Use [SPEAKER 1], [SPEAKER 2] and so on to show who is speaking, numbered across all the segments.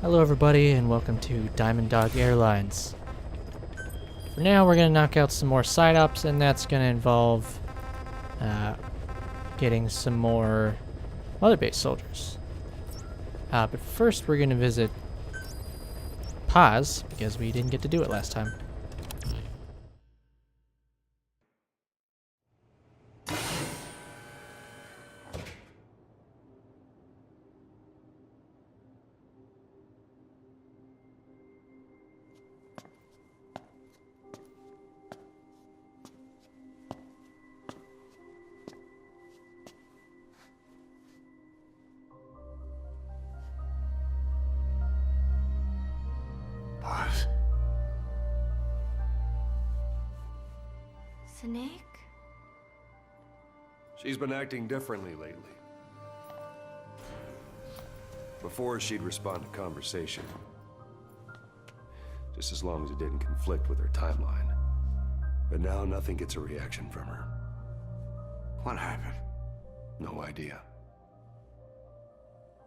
[SPEAKER 1] Hello everybody and welcome to Diamond Dog Airlines. For now we're going to knock out some more side ups, and that's going to involve getting some more Mother Base soldiers. But first we're going to visit Paz, because we didn't get to do it last time.
[SPEAKER 2] Paz.
[SPEAKER 3] Snake?
[SPEAKER 4] She's been acting differently lately. Before, she'd respond to conversation. Just as long as it didn't conflict with her timeline. But now nothing gets a reaction from her.
[SPEAKER 2] What happened?
[SPEAKER 4] No idea.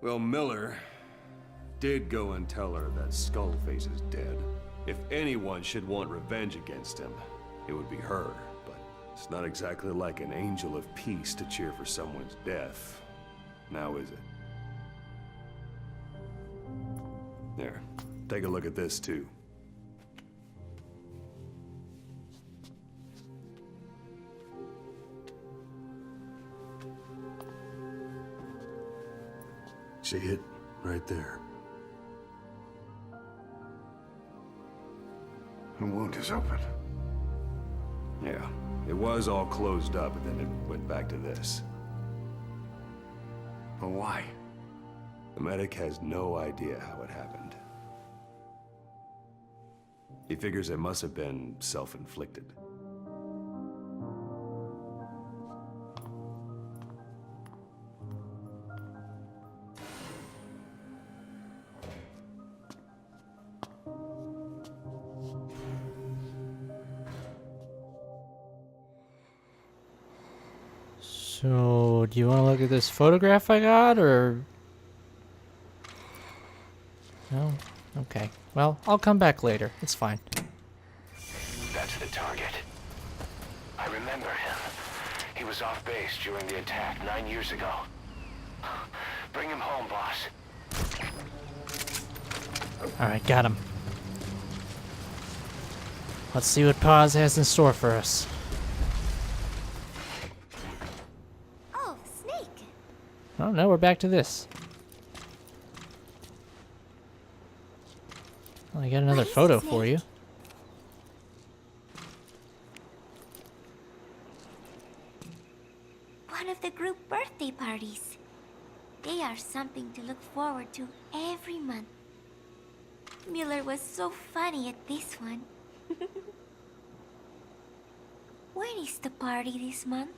[SPEAKER 4] Well, Miller did go and tell her that Skullface is dead. If anyone should want revenge against him, it would be her. But it's not exactly like an angel of peace to cheer for someone's death. Now is it? There. Take a look at this, too. See it? Right there.
[SPEAKER 2] The wound is open.
[SPEAKER 4] Yeah. It was all closed up, and then it went back to this.
[SPEAKER 2] But why?
[SPEAKER 4] The medic has no idea how it happened. He figures it must have been self-inflicted.
[SPEAKER 1] So, do you want to look at this photograph I got, or... No? Okay. Well, I'll come back later. It's fine.
[SPEAKER 5] That's the target. I remember him. He was off base during the attack 9 years ago. Bring him home, boss.
[SPEAKER 1] Alright, got him. Let's see what Paz has in store for us.
[SPEAKER 3] Oh, Snake!
[SPEAKER 1] Oh no, we're back to this. Well, I got another
[SPEAKER 3] What is
[SPEAKER 1] photo
[SPEAKER 3] this,
[SPEAKER 1] for you.
[SPEAKER 3] Snake? One of the group birthday parties. They are something to look forward to every month. Miller was so funny at this one. When is the party this month?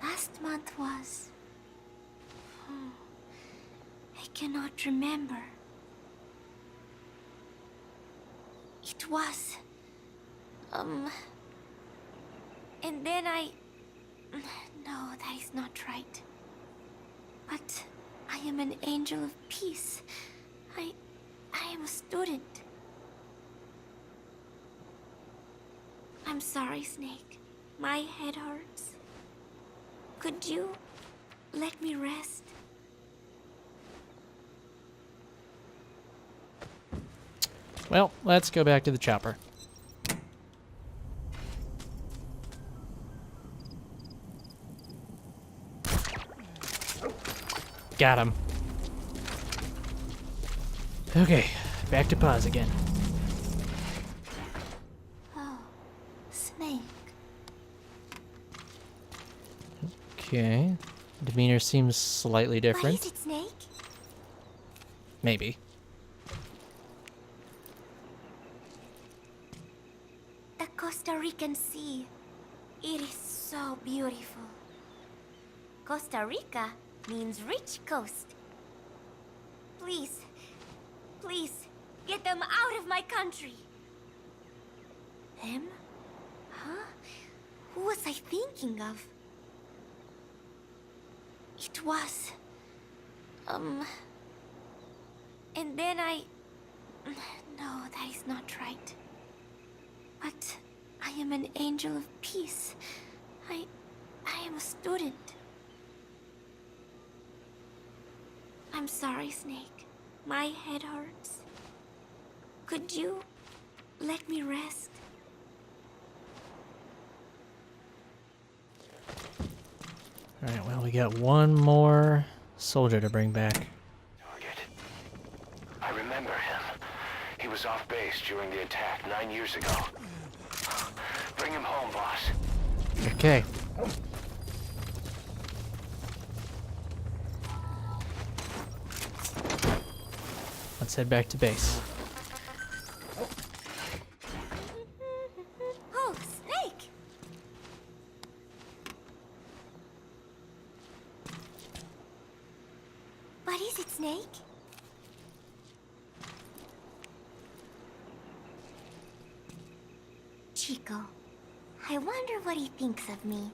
[SPEAKER 3] Last month was... I cannot remember. It was... And then I... No, that is not right. But I am an angel of peace. I am a student. I'm sorry, Snake. My head hurts. Could you let me rest?
[SPEAKER 1] Well, let's go back to the chopper. Got him. Okay, back to Paz again.
[SPEAKER 3] Oh, Snake.
[SPEAKER 1] Okay. Demeanor seems slightly
[SPEAKER 3] What
[SPEAKER 1] different.
[SPEAKER 3] is it, Snake?
[SPEAKER 1] Maybe.
[SPEAKER 3] The Costa Rican Sea. It is so beautiful. Costa Rica means rich coast. Please, please, get them out of my country. Them? Huh? Who was I thinking of? It was... And then I... No, that is not right. But I am an angel of peace. I am a student. I'm sorry, Snake. My head hurts. Could you let me rest?
[SPEAKER 1] Alright, well, we got one more soldier to bring back.
[SPEAKER 5] Target. I remember him. He was off base during the attack 9 years ago. Bring him home, boss.
[SPEAKER 1] Okay. Let's head back to base.
[SPEAKER 3] Oh, Snake! What is it, Snake? Chico, I wonder what he thinks of me.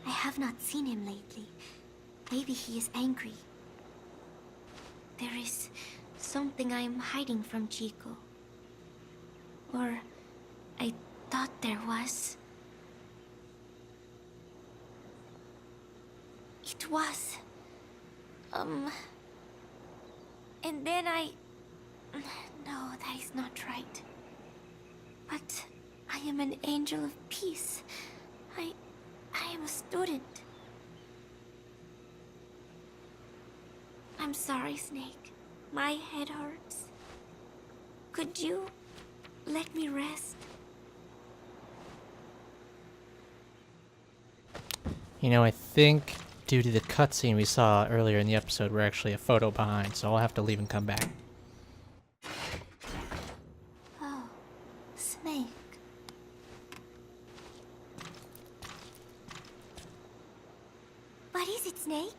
[SPEAKER 3] I have not seen him lately. Maybe he is angry. There is something I am hiding from Chico. Or I thought there was. It was. And then I... No, that is not right. But I am an angel of peace. I am a student. I'm sorry, Snake. My head hurts. Could you let me rest?
[SPEAKER 1] You know, I think due to the cutscene we saw earlier in the episode, we're actually a photo behind, so I'll have to leave and come back.
[SPEAKER 3] Oh, Snake. What is it, Snake?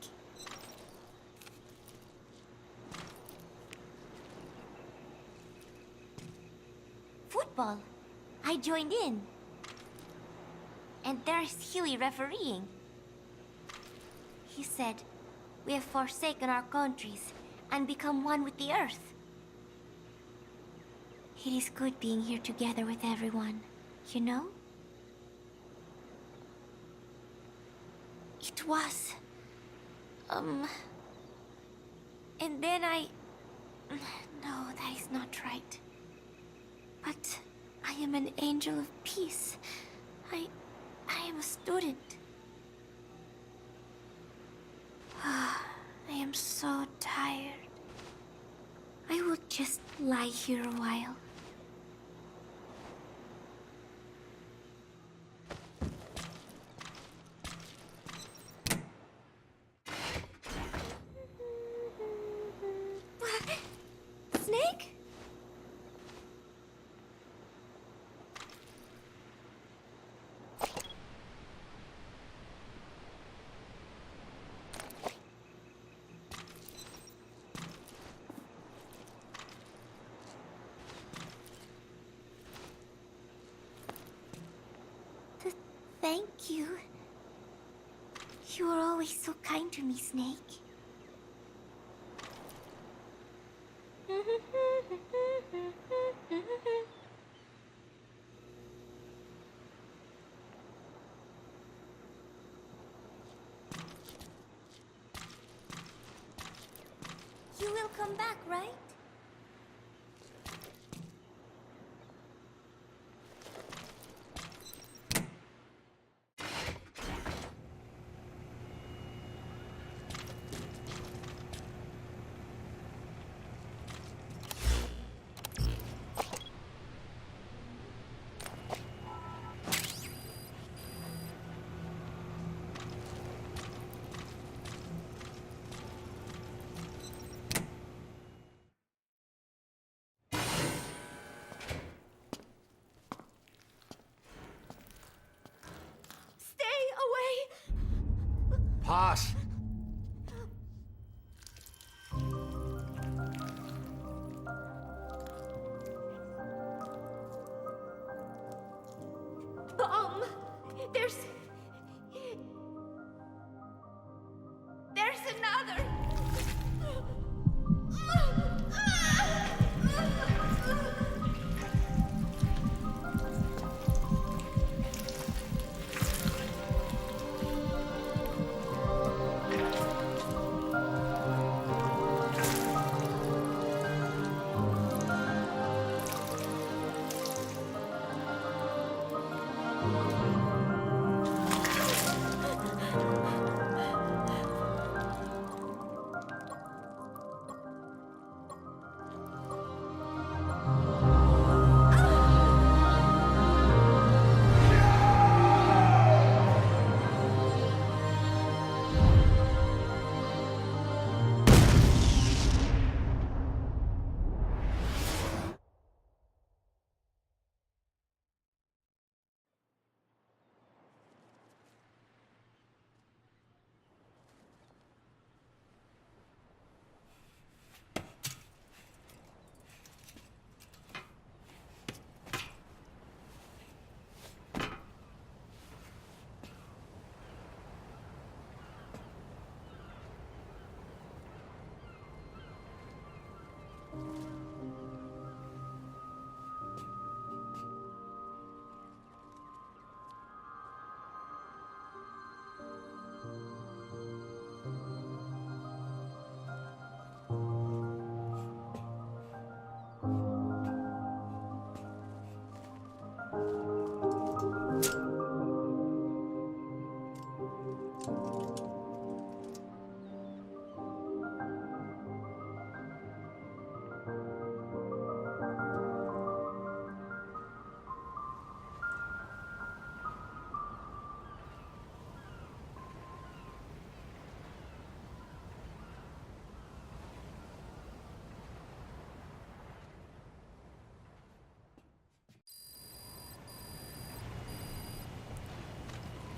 [SPEAKER 3] Football. I joined in. And there's Huey refereeing. He said, we have forsaken our countries and become one with the earth. It is good being here together with everyone, you know? It was... And then I... No, that is not right. But I am an angel of peace. I am a student. I am so tired. I will just lie here a while. Snake? Thank you. You are always so kind to me, Snake. You will come back, right? Stay away!
[SPEAKER 2] Pass!
[SPEAKER 3] There's another!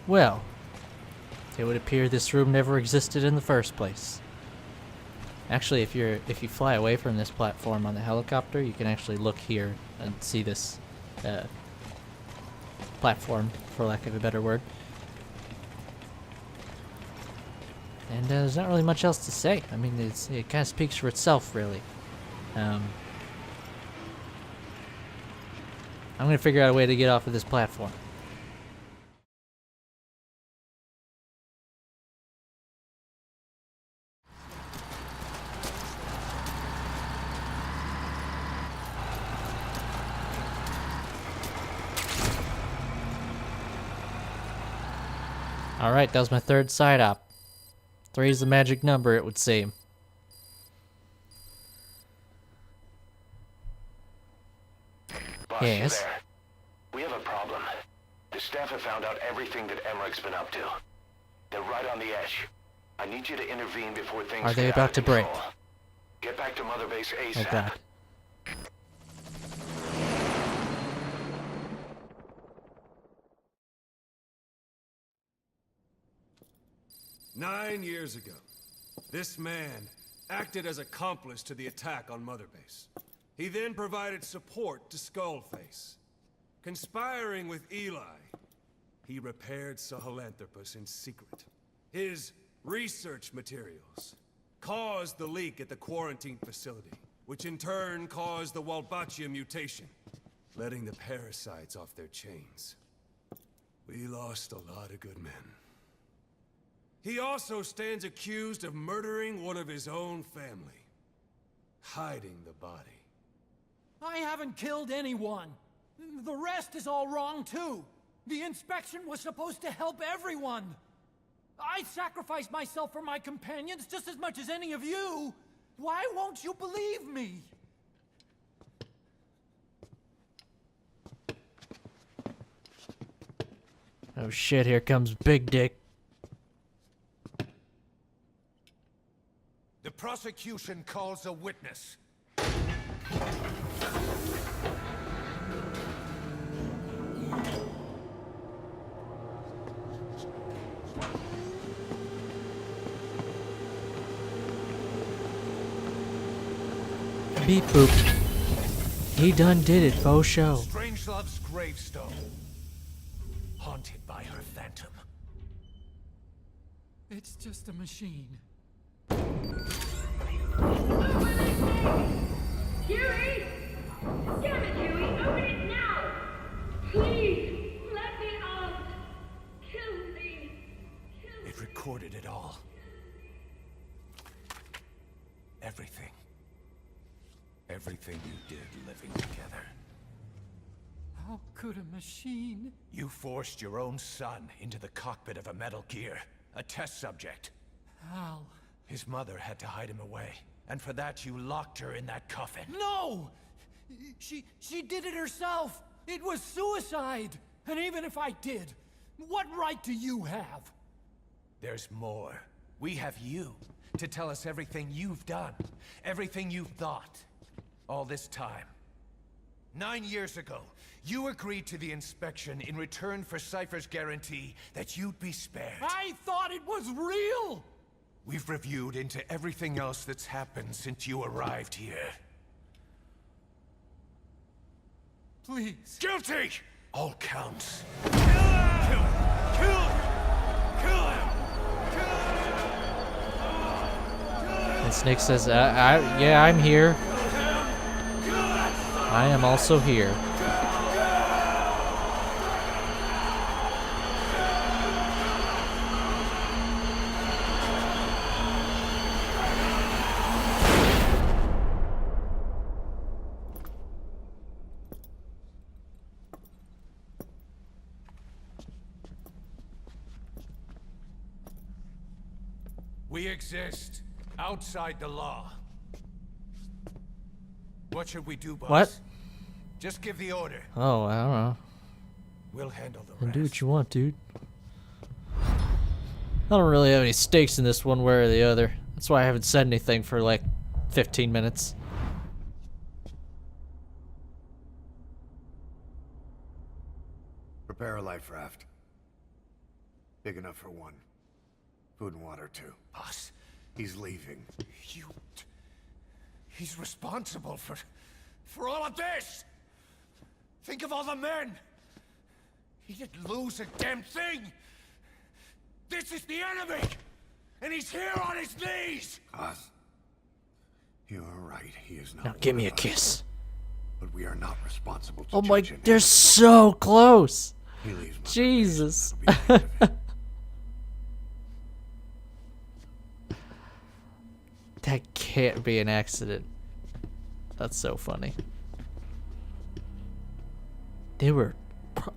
[SPEAKER 1] Well, it would appear this room never existed in the first place. Actually, if you fly away from this platform on the helicopter, you can actually look here and see this platform, for lack of a better word. And there's not really much else to say. I mean, it kind of speaks for itself, really. I'm gonna figure out a way to get off of this platform. Alright, that was my third side op. 3 is the magic number, it would seem.
[SPEAKER 5] Boss,
[SPEAKER 1] Yes?
[SPEAKER 5] you there? We have a problem. The staff have found out everything that Emmerich has been up to. They're right on the edge. I need you to intervene before things
[SPEAKER 1] Are they
[SPEAKER 5] get
[SPEAKER 1] about
[SPEAKER 5] out of
[SPEAKER 1] to break?
[SPEAKER 5] control. Get back to Mother Base
[SPEAKER 1] Oh
[SPEAKER 5] ASAP.
[SPEAKER 1] god.
[SPEAKER 4] "9 years ago, this man acted as accomplice to the attack on Mother Base. He then provided support to Skullface. Conspiring with Eli, he repaired Sahelanthropus in secret. His research materials caused the leak at the quarantine facility, which in turn caused the Walbachia mutation, letting the parasites off their chains. We lost a lot of good men. He also stands accused of murdering one of his own family, hiding the body.
[SPEAKER 6] I haven't killed anyone. The rest is all wrong, too. The inspection was supposed to help everyone. I sacrificed myself for my companions just as much as any of you. Why won't you believe me?
[SPEAKER 1] Oh shit, here comes Big Dick.
[SPEAKER 7] The prosecution calls a witness.
[SPEAKER 1] Beep boop. He done did it, faux show.
[SPEAKER 7] Strangelove's gravestone. Haunted by her phantom.
[SPEAKER 6] It's just a machine.
[SPEAKER 8] Huey! Damn it, Huey! Open it now! Please! Let me out! Kill me! Kill me!
[SPEAKER 7] It recorded it all. Everything. Everything you did living together.
[SPEAKER 6] How could a machine?
[SPEAKER 7] You forced your own son into the cockpit of a Metal Gear. A test subject.
[SPEAKER 6] How?
[SPEAKER 7] His mother had to hide him away. And for that, you locked her in that coffin.
[SPEAKER 6] No! She did it herself! It was suicide! And even if I did, what right do you have?
[SPEAKER 7] There's more. We have you to tell us everything you've done. Everything you've thought. All this time. 9 years ago, you agreed to the inspection in return for Cypher's guarantee that you'd be spared.
[SPEAKER 6] I thought it was real!
[SPEAKER 7] We've reviewed into everything else that's happened since you arrived here.
[SPEAKER 6] Please.
[SPEAKER 7] Guilty! All counts.
[SPEAKER 1] And Snake says, yeah, I'm here. I am also here.
[SPEAKER 7] We exist outside the law. What should we do, boss?
[SPEAKER 1] What?
[SPEAKER 7] Just give the order.
[SPEAKER 1] Oh, I don't know.
[SPEAKER 7] We'll handle the
[SPEAKER 1] Then
[SPEAKER 7] rest.
[SPEAKER 1] do what you want, dude. I don't really have any stakes in this one way or the other. That's why I haven't said anything for like 15 minutes.
[SPEAKER 2] Prepare a life raft. Big enough for one. Food and water, too.
[SPEAKER 7] Boss,
[SPEAKER 2] He's leaving.
[SPEAKER 7] you... He's responsible for all of this! Think of all the men! He didn't lose a damn thing! This is the enemy! And he's here on his knees!
[SPEAKER 2] Oz, you're right. He is not.
[SPEAKER 1] Now give
[SPEAKER 2] one
[SPEAKER 1] me a
[SPEAKER 2] of us.
[SPEAKER 1] kiss.
[SPEAKER 2] But we are not responsible to
[SPEAKER 1] Oh my,
[SPEAKER 2] judge him.
[SPEAKER 1] they're so close.
[SPEAKER 2] He leaves my
[SPEAKER 1] Jesus.
[SPEAKER 2] probation. That'll be the end of it.
[SPEAKER 1] That can't be an accident. That's so funny. They were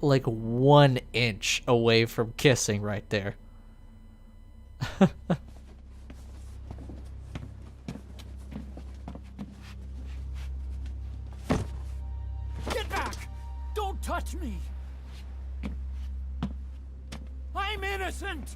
[SPEAKER 1] like 1 inch away from kissing right there.
[SPEAKER 6] Get back! Don't touch me! I'm innocent!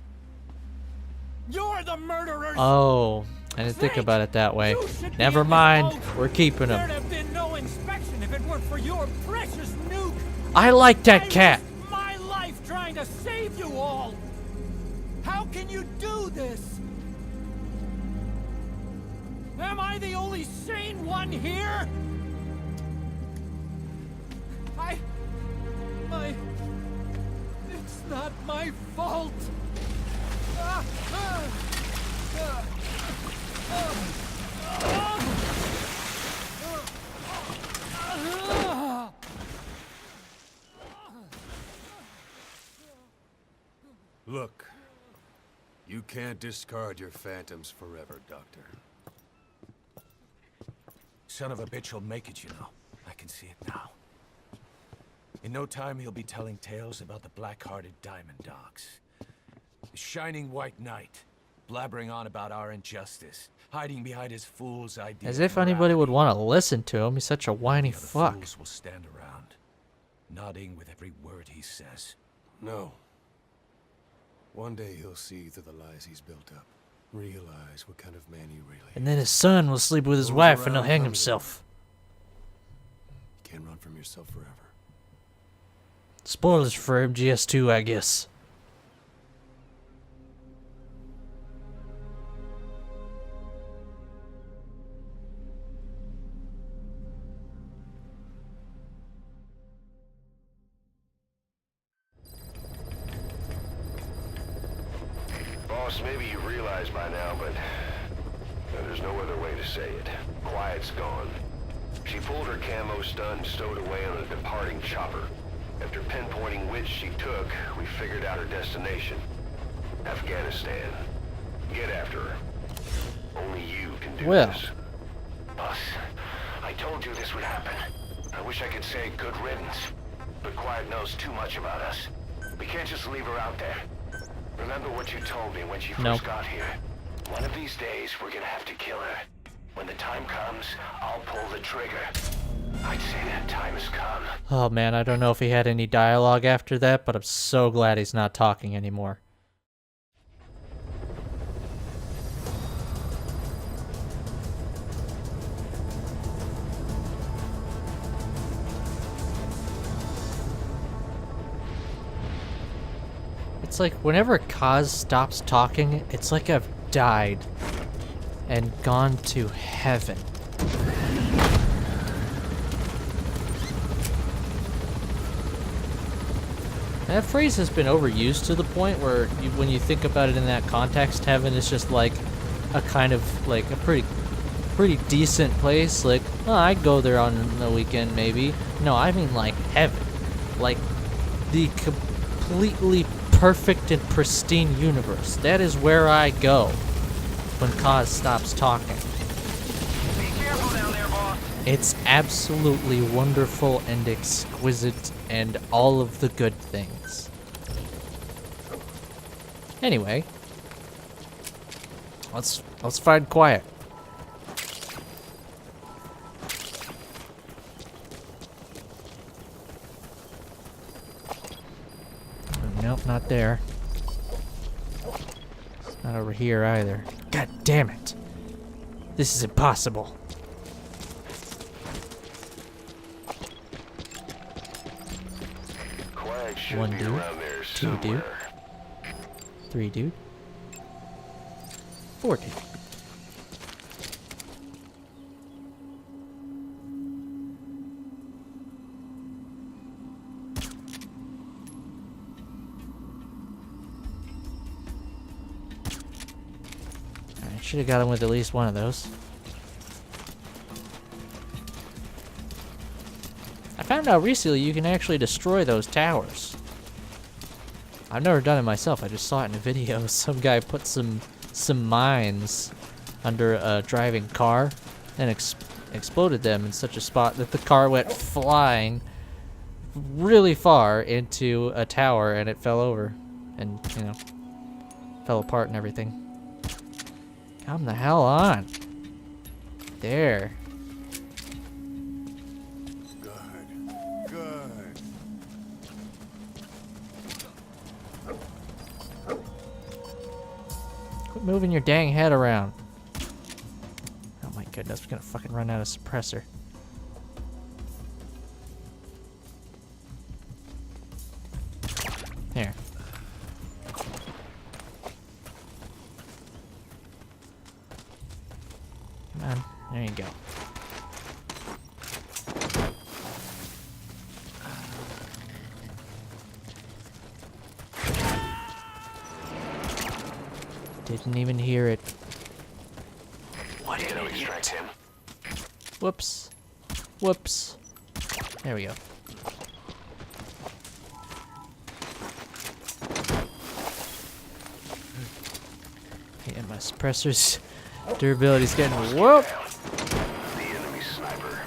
[SPEAKER 6] You're the murderers!
[SPEAKER 1] Oh, I didn't think about it that way. Never mind. We're keeping
[SPEAKER 6] There'd
[SPEAKER 1] him.
[SPEAKER 6] have been no inspection if it weren't for your precious nuke!
[SPEAKER 1] I like
[SPEAKER 6] I
[SPEAKER 1] that cat.
[SPEAKER 6] risked my life trying to save you all! How can you do this? Am I the only sane one here? It's not my fault!
[SPEAKER 4] Look, you can't discard your phantoms forever, Doctor.
[SPEAKER 7] Son of a bitch will make it, you know. I can see it now. In no time, he'll be telling tales about the black-hearted Diamond Dogs. The Shining White Knight, blabbering on about our injustice, hiding behind his fool's ideas.
[SPEAKER 1] As if anybody would want to listen to him. He's such a whiny
[SPEAKER 7] The other
[SPEAKER 1] fuck.
[SPEAKER 7] fools will stand around, nodding with every word he says.
[SPEAKER 4] No. One day he'll see through the lies he's built up. Realize what kind of man he really
[SPEAKER 1] And then his son will sleep with his
[SPEAKER 4] Goes
[SPEAKER 1] wife and he'll
[SPEAKER 4] around
[SPEAKER 1] hang
[SPEAKER 4] coming.
[SPEAKER 1] himself.
[SPEAKER 4] You can't run from yourself forever.
[SPEAKER 1] Spoilers for MGS2, I guess.
[SPEAKER 5] Boss, maybe you realize by now, but there's no other way to say it. Quiet's gone. She pulled her camo stun and stowed away on a departing chopper. After pinpointing which she took, we figured out her destination. Afghanistan. Get after her. Only you can do
[SPEAKER 1] Well.
[SPEAKER 5] this. Boss, I told you this would happen. I wish I could say good riddance, but Quiet knows too much about us. We can't just leave her out there. Remember what you told me when she first
[SPEAKER 1] Nope.
[SPEAKER 5] got here. One of these days, we're gonna have to kill her. When the time comes, I'll pull the trigger. I'd say that time has come.
[SPEAKER 1] Oh man, I don't know if he had any dialogue after that, but I'm so glad he's not talking anymore. It's like whenever Kaz stops talking, it's like I've died and gone to heaven. That phrase has been overused to the point where when you think about it in that context, heaven is just like a kind of like a pretty decent place. Like, oh, I'd go there on the weekend maybe. No, I mean like heaven. Like the completely perfect and pristine universe. That is where I go when Kaz stops talking.
[SPEAKER 5] Be careful down there, boss.
[SPEAKER 1] It's absolutely wonderful and exquisite and all of the good things. Anyway, let's find Quiet. Nope, not there. It's not over here either. God damn it. This is impossible.
[SPEAKER 5] Quiet should
[SPEAKER 1] One
[SPEAKER 5] be
[SPEAKER 1] dude,
[SPEAKER 5] around there
[SPEAKER 1] two dude.
[SPEAKER 5] somewhere.
[SPEAKER 1] 3, dude. 4, dude. I should have got him with at least one of those. I found out recently you can actually destroy those towers. I've never done it myself. I just saw it in a video. Some guy put some mines under a driving car and exploded them in such a spot that the car went flying really far into a tower and it fell over and, you know, fell apart and everything. Come the hell on. There.
[SPEAKER 2] Good.
[SPEAKER 1] Quit moving your dang head around. Oh my goodness, we're gonna fucking run out of suppressor. Here. Come on, there you go. Didn't even hear it.
[SPEAKER 5] What an idiot. Him.
[SPEAKER 1] Whoops. Whoops. There we go. Yeah, my suppressor's durability's getting whoop.
[SPEAKER 5] The enemy sniper.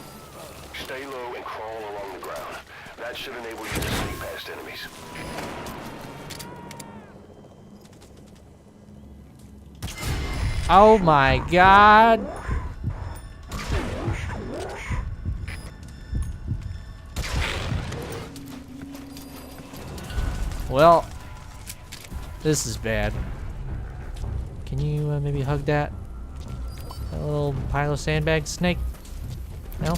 [SPEAKER 5] Stay low and crawl along the ground. That should enable you to sneak past enemies.
[SPEAKER 1] Oh my god. Well, this is bad. Can you maybe hug that? That little pile of sandbags, Snake? No?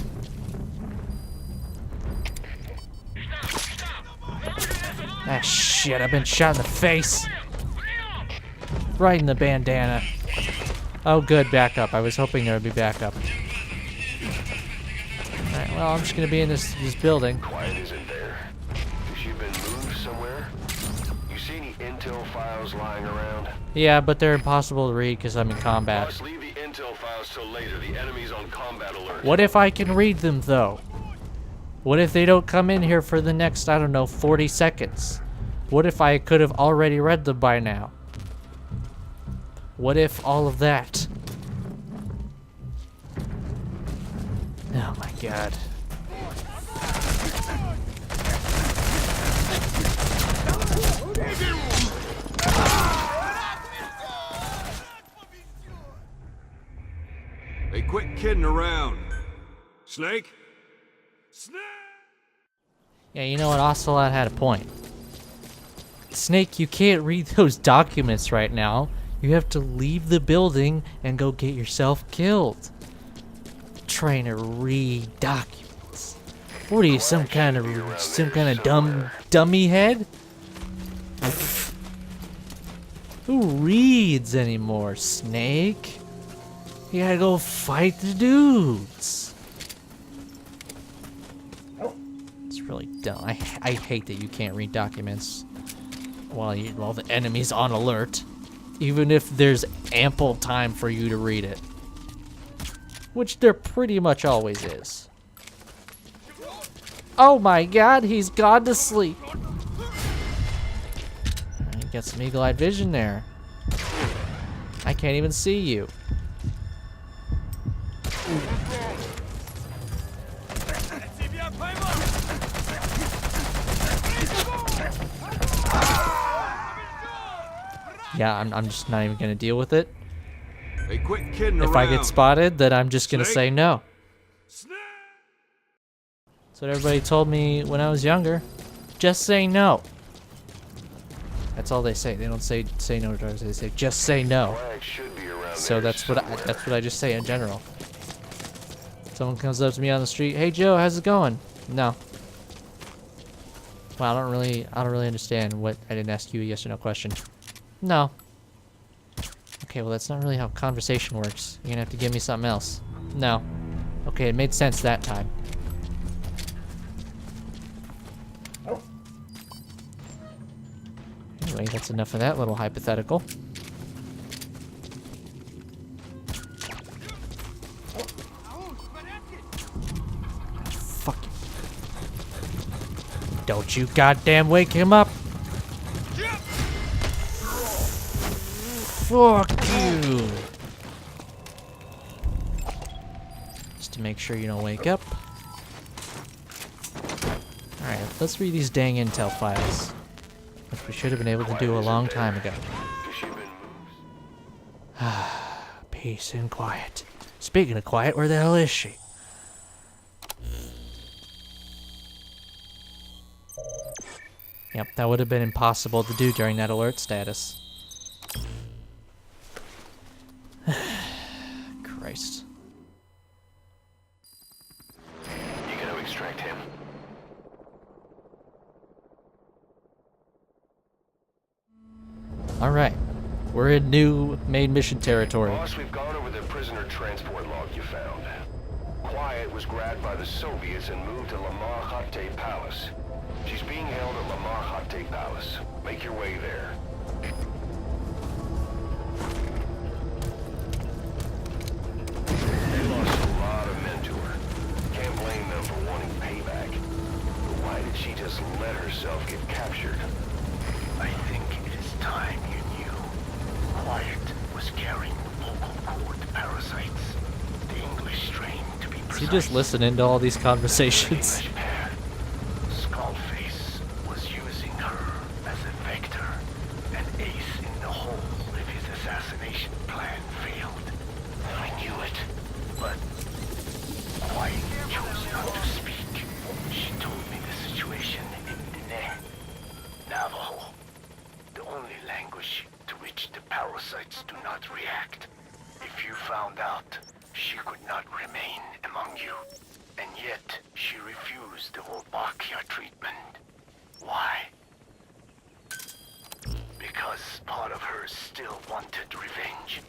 [SPEAKER 1] Ah, shit, I've been shot in the face. Right in the bandana. Oh, good, backup. I was hoping there would be backup. Alright, well, I'm just gonna be in this building.
[SPEAKER 5] Quiet isn't there. Has she been moved somewhere? You see any intel files lying around?
[SPEAKER 1] Yeah, but they're impossible to read because I'm in combat.
[SPEAKER 5] Boss, leave the intel files till later. The enemy's on combat alert.
[SPEAKER 1] What if I can read them, though? What if they don't come in here for the next, I don't know, 40 seconds? What if I could have already read them by now? What if all of that? Oh my god.
[SPEAKER 4] Hey, quit kidding around. Snake? Snake!
[SPEAKER 1] Yeah, you know what? Ocelot had a point. Snake, you can't read those documents right now. You have to leave the building and go get yourself killed. Trying to read documents. What are you, some kind of dummy head? Who reads anymore, Snake? You gotta go fight the dudes. It's really dumb. I hate that you can't read documents while the enemy's on alert. Even if there's ample time for you to read it. Which there pretty much always is. Oh my god, he's gone to sleep. You got some eagle-eyed vision there. I can't even see you. Yeah, I'm just not even gonna deal with it.
[SPEAKER 4] Hey, quit kidding
[SPEAKER 1] If
[SPEAKER 4] around.
[SPEAKER 1] I get spotted, then I'm just gonna
[SPEAKER 4] Snake?
[SPEAKER 1] say no.
[SPEAKER 4] Snake!
[SPEAKER 1] That's what everybody told me when I was younger. Just say no. That's all they say. They don't say no to drugs. They say just say no.
[SPEAKER 5] Flag should be around
[SPEAKER 1] So
[SPEAKER 5] there
[SPEAKER 1] that's what
[SPEAKER 5] somewhere.
[SPEAKER 1] I just say in general. Someone comes up to me on the street, "Hey Joe, how's it going?" No. Well, I don't really understand what I didn't ask you a yes or no question. No. Okay, well that's not really how conversation works. You're gonna have to give me something else. No. Okay, it made sense that time. Anyway, that's enough of that little hypothetical. Fuck you. Don't you goddamn wake him up! Fuck you! Just to make sure you don't wake up. Alright, let's read these dang intel files. Which we should have been able to do a long time ago. Peace and quiet. Speaking of quiet, where the hell is she? Yep, that would have been impossible to do during that alert status. Christ.
[SPEAKER 5] You gonna extract him?
[SPEAKER 1] Alright. We're in new main mission territory.
[SPEAKER 5] Boss, we've gone over the prisoner transport log you found. Quiet was grabbed by the Soviets and moved to Lamar Khatte Palace. She's being held at Lamar Khatte Palace. Make your way there. They lost a lot of men to her. Can't blame them for wanting payback. But why did she just let herself get captured?
[SPEAKER 9] I think it is time you knew. Quiet was carrying vocal cord parasites. The English strain, to be precise.
[SPEAKER 1] Is he just listening to all these conversations?
[SPEAKER 9] English pair. Skullface was using her as a vector, an ace in the hole if his assassination plan failed. I knew it, but Quiet chose not to speak. She told me the situation in Diné, Navajo, the only language to which the parasites do not react. If you found out, she could not remain among you. And yet, she refused the Wolbachia treatment. Why? Because part of her still wanted revenge.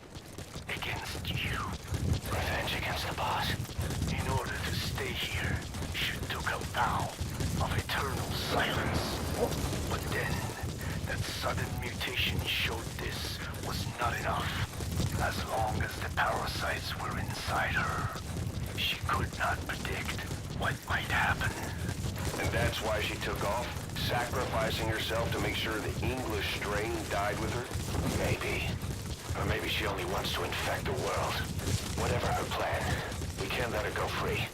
[SPEAKER 9] Against you. Revenge against the boss. In order to stay here, she took a vow of eternal silence. But then, that sudden mutation showed this was not enough. As long as the parasites were inside her, she could not predict what might happen.
[SPEAKER 5] And that's why she took off? Sacrificing herself to make sure the English strain died with her?
[SPEAKER 9] Maybe. Or maybe she only wants to infect the world. Whatever her plan, we can't let her go free.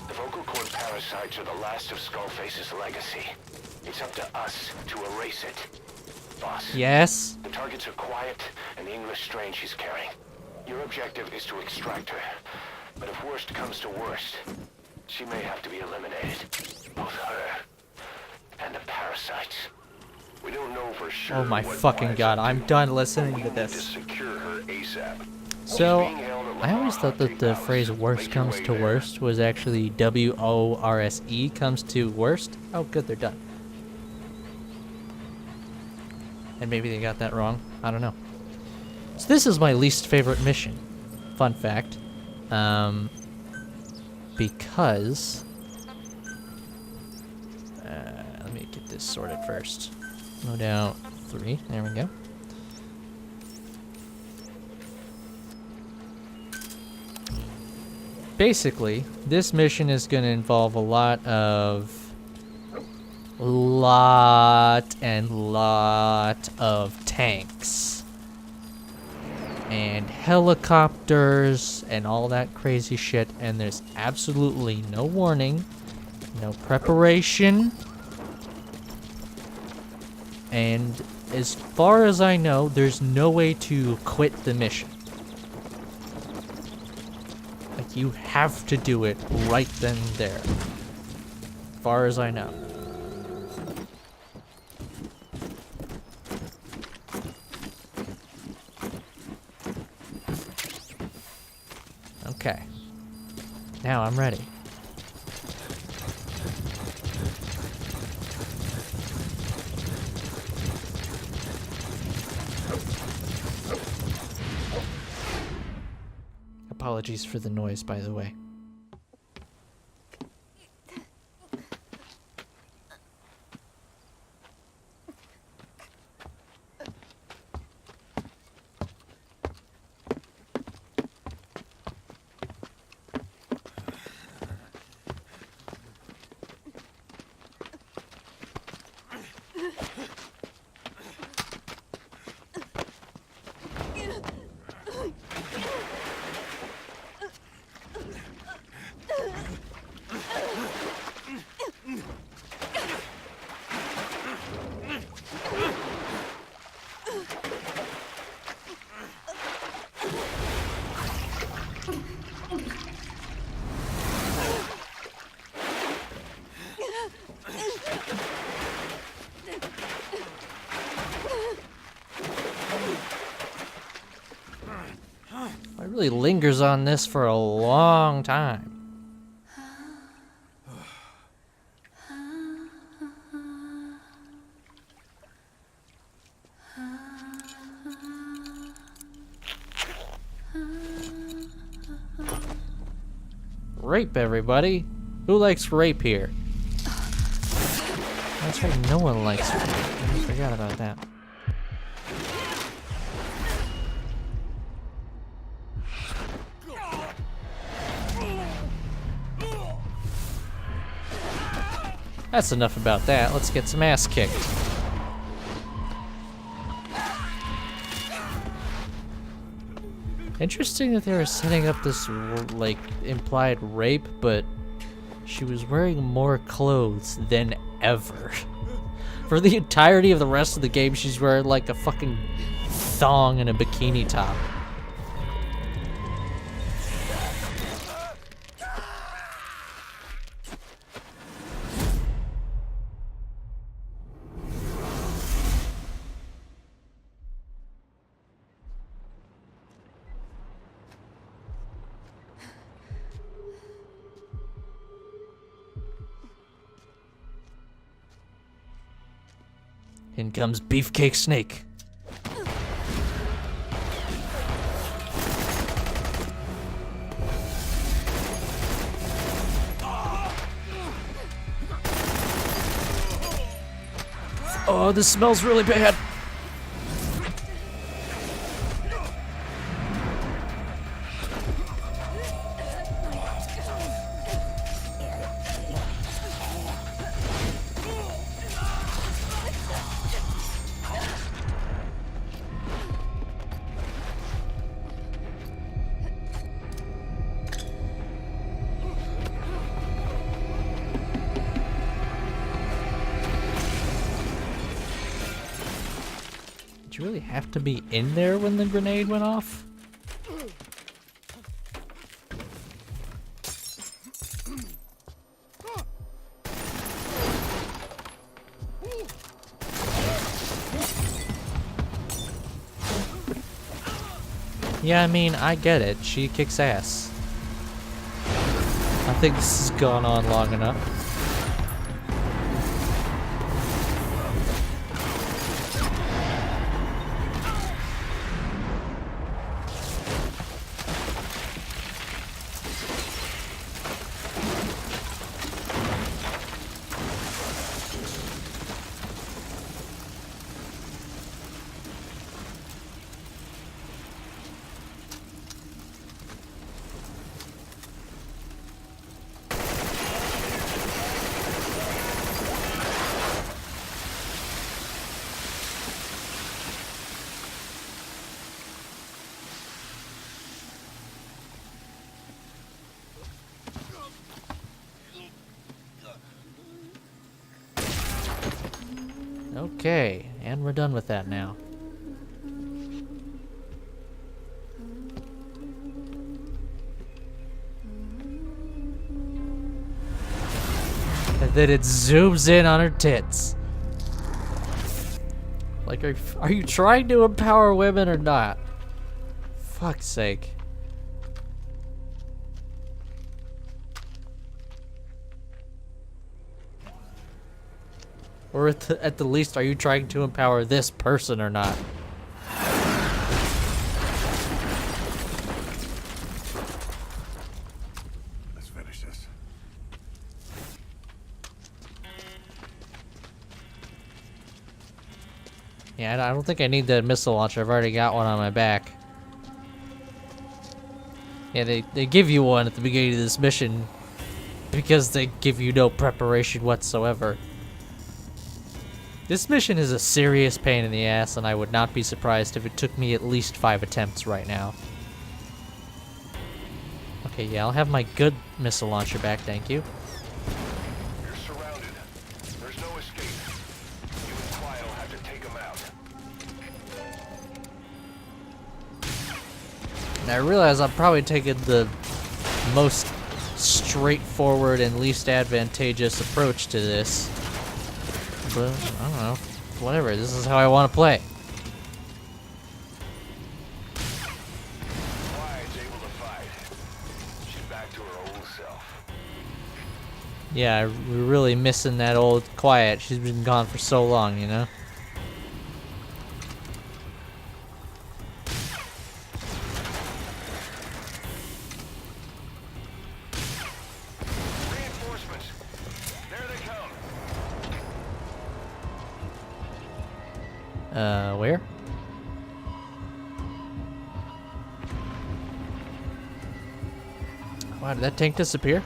[SPEAKER 9] The vocal cord parasites are the last of Skullface's legacy. It's up to us to erase it. Boss.
[SPEAKER 1] Yes?
[SPEAKER 9] The targets are Quiet and the English strain she's carrying. Your objective is to extract her. But if worst comes to worst, she may have to be eliminated. Both her and the parasites.
[SPEAKER 5] We don't know for sure.
[SPEAKER 1] Oh my
[SPEAKER 5] what
[SPEAKER 1] fucking
[SPEAKER 5] Quiet's
[SPEAKER 1] god,
[SPEAKER 5] up to,
[SPEAKER 1] I'm done
[SPEAKER 5] but
[SPEAKER 1] listening
[SPEAKER 5] we
[SPEAKER 1] to
[SPEAKER 5] need
[SPEAKER 1] this.
[SPEAKER 5] to secure her ASAP.
[SPEAKER 1] So,
[SPEAKER 5] She's being held at
[SPEAKER 1] I always
[SPEAKER 5] Lamar
[SPEAKER 1] thought that
[SPEAKER 5] Khatte
[SPEAKER 1] the
[SPEAKER 5] Palace.
[SPEAKER 1] phrase worst
[SPEAKER 5] Make your
[SPEAKER 1] comes
[SPEAKER 5] way
[SPEAKER 1] to
[SPEAKER 5] there.
[SPEAKER 1] worst was actually W-O-R-S-E comes to worst. Oh, good, they're done. And maybe they got that wrong. I don't know. So this is my least favorite mission. Fun fact. Because... let me get this sorted first. Loadout 3. There we go. Basically, this mission is going to involve a lot of tanks and helicopters and all that crazy shit, and there's absolutely no warning, no preparation, and as far as I know, there's no way to quit the mission. Like, you have to do it right then and there, as far as I know. Okay. Now I'm ready. Apologies for the noise, by the way. It really lingers on this for a long time. Rape, everybody. Who likes rape here? That's right, no one likes rape. I forgot about that. That's enough about that. Let's get some ass kicked. Interesting that they were setting up this, like, implied rape, but she was wearing more clothes than ever. For the entirety of the rest of the game, she's wearing, like, a fucking thong and a bikini top. In comes Beefcake Snake. Oh, this smells really bad. Did you really have to be in there when the grenade went off? Yeah, I mean, I get it. She kicks ass. I think this has gone on long enough. Okay, and we're done with that now. And then it zooms in on her tits. Like, are you trying to empower women or not? Fuck's sake. Or at the least, are you trying to empower this person or not? Yeah, I don't think I need the missile launcher. I've already got one on my back. Yeah, they give you one at the beginning of this mission because they give you no preparation whatsoever. This mission is a serious pain in the ass, and I would not be surprised if it took me at least 5 attempts right now. Okay, yeah, I'll have my good missile launcher back, thank you.
[SPEAKER 5] You're surrounded. There's no escape. You and Quiet will have to take them out.
[SPEAKER 1] And I realize I'm probably taking the most straightforward and least advantageous approach to this. But, I don't know. Whatever, this is how I want to play.
[SPEAKER 5] Quiet's able to fight. She's back to her old self.
[SPEAKER 1] Yeah, we're really missing that old Quiet. She's been gone for so long, you know?
[SPEAKER 5] Reinforcements. There they come.
[SPEAKER 1] Where? Wow, did that tank disappear?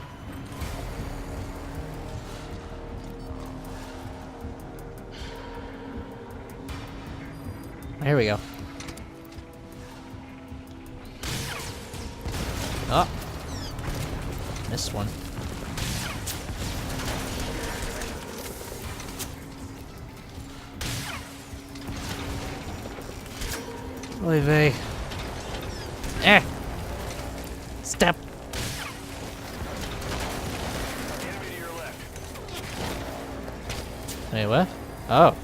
[SPEAKER 1] Here we go. Oh. Missed one. Oy vey. Eh! Step!
[SPEAKER 5] Enemy to your left.
[SPEAKER 1] Wait, what? Oh.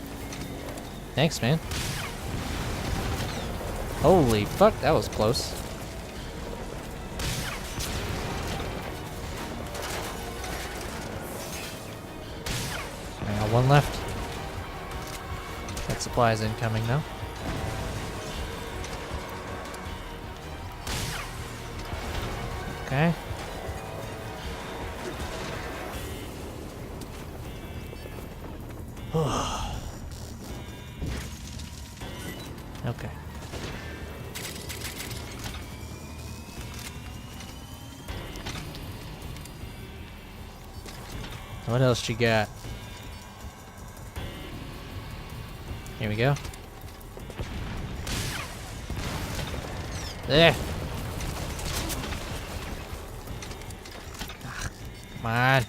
[SPEAKER 1] Thanks, man. Holy fuck, that was close. I got one left. Got supplies incoming now. Okay. Okay. What else you got? Here we go. There. Come on.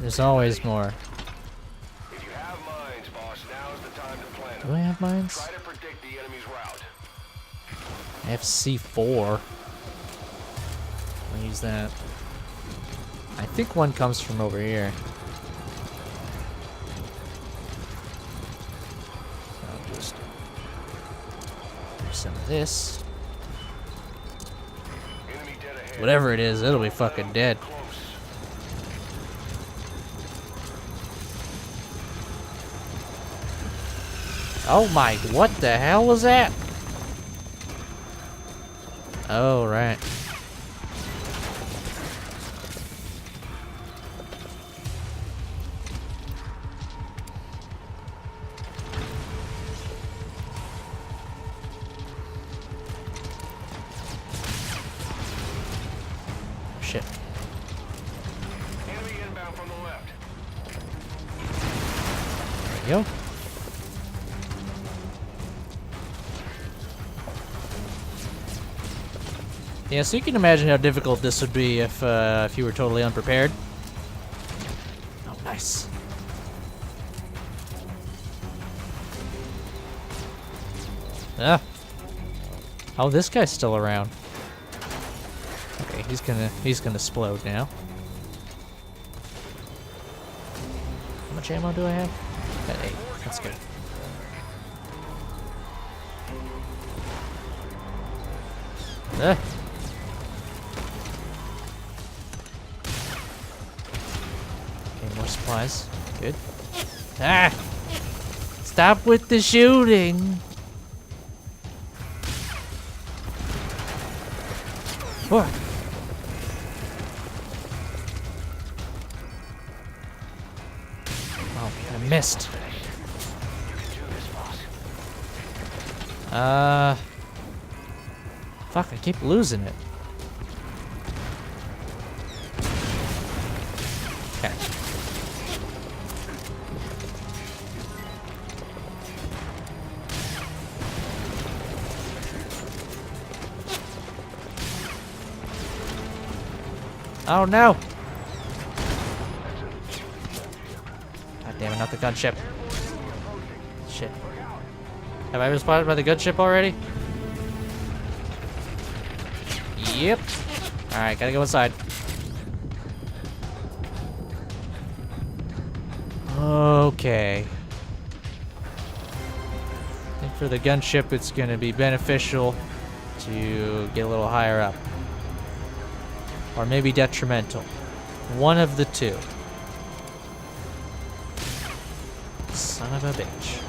[SPEAKER 1] There's always more.
[SPEAKER 5] If you have mines, boss, now's the time to plant
[SPEAKER 1] Do
[SPEAKER 5] them.
[SPEAKER 1] I have mines?
[SPEAKER 5] Try to predict the enemy's route.
[SPEAKER 1] I have C4. I'll use that. I think one comes from over here. I'll just do some of this.
[SPEAKER 5] Enemy dead ahead.
[SPEAKER 1] Whatever it is, it'll be fucking dead.
[SPEAKER 5] Close.
[SPEAKER 1] Oh my, what the hell was that? Oh, right. Shit.
[SPEAKER 5] Enemy inbound from the left.
[SPEAKER 1] There we go. Yeah, so you can imagine how difficult this would be if you were totally unprepared. Oh, nice. Ah. Oh, this guy's still around. Okay, he's gonna explode now. How much ammo do I have? Got 8. That's good. Ah. Okay, more supplies. Good. Ah! Stop with the shooting. What? Oh, I missed. Fuck, I keep losing it. Okay. Oh no! God damn it, not the gunship. Shit. Have I been spotted by the gunship already? Yep. Alright, gotta go inside. Okay. I think for the gunship it's gonna be beneficial to get a little higher up. Or maybe detrimental. One of the two. Son of a bitch.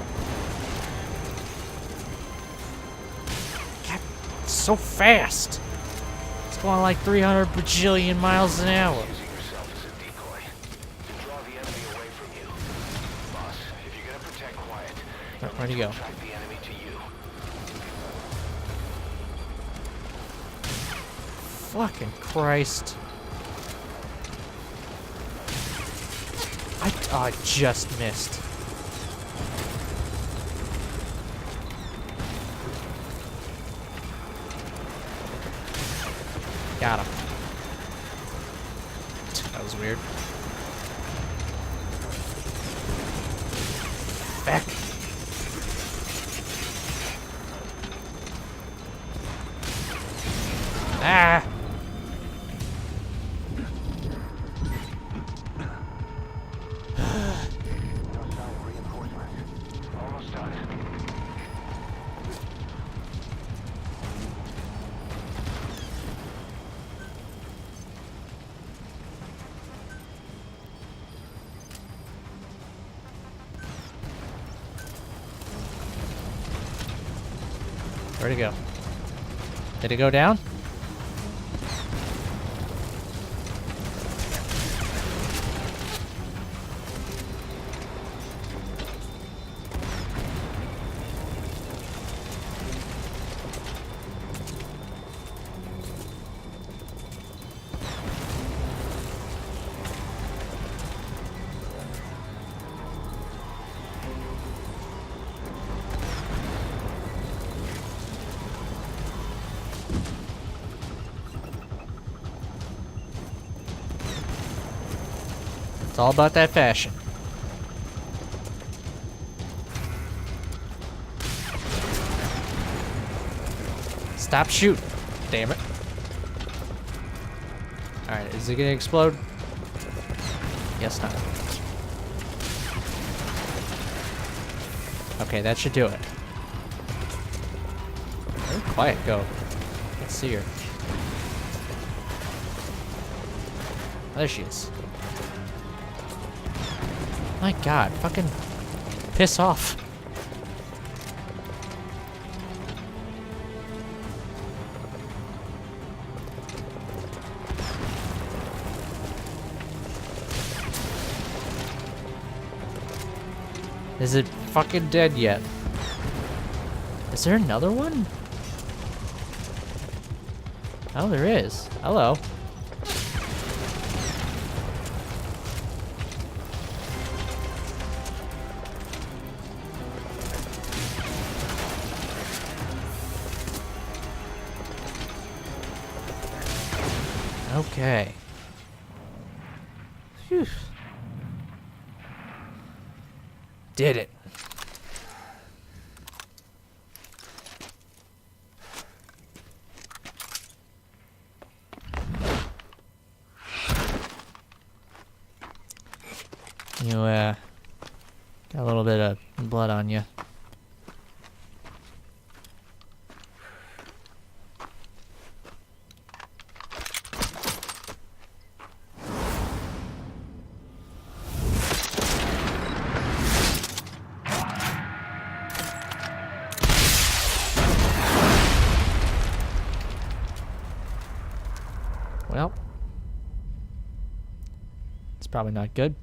[SPEAKER 1] God, it's so fast. It's going like 300 bajillion miles an hour.
[SPEAKER 5] Using yourself as a decoy to draw the enemy away from you. Boss, if you're gonna protect Quiet,
[SPEAKER 1] Where'd he go?
[SPEAKER 5] attract the enemy to you.
[SPEAKER 1] Fucking Christ. I just missed. Got him. That was weird. Back. Ah!
[SPEAKER 5] Almost done.
[SPEAKER 1] Where'd it go? Did it go down? It's all about that fashion. Stop shooting. Damn it. Alright, is it gonna explode? Yes, not. Okay, that should do it. Where'd Quiet go? Let's see her. Oh, there she is. My God, fucking piss off. Is it fucking dead yet? Is there another one? Oh, there is. Hello. Okay. Phew. Did it. You, got a little bit of blood on you. Probably not good.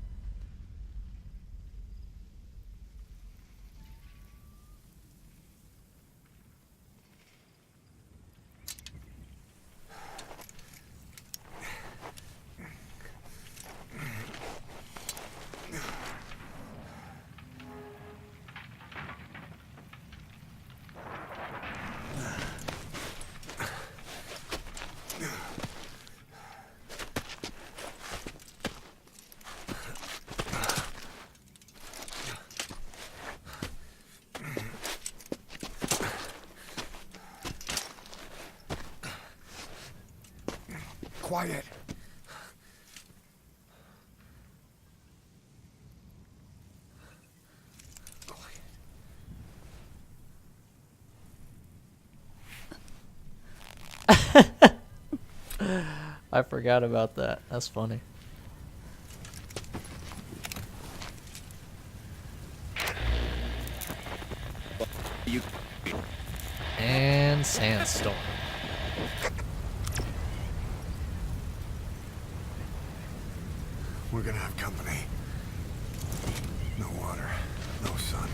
[SPEAKER 2] Quiet.
[SPEAKER 1] I forgot about that. That's funny. And sandstorm.
[SPEAKER 2] We're gonna have company. No water, no sun.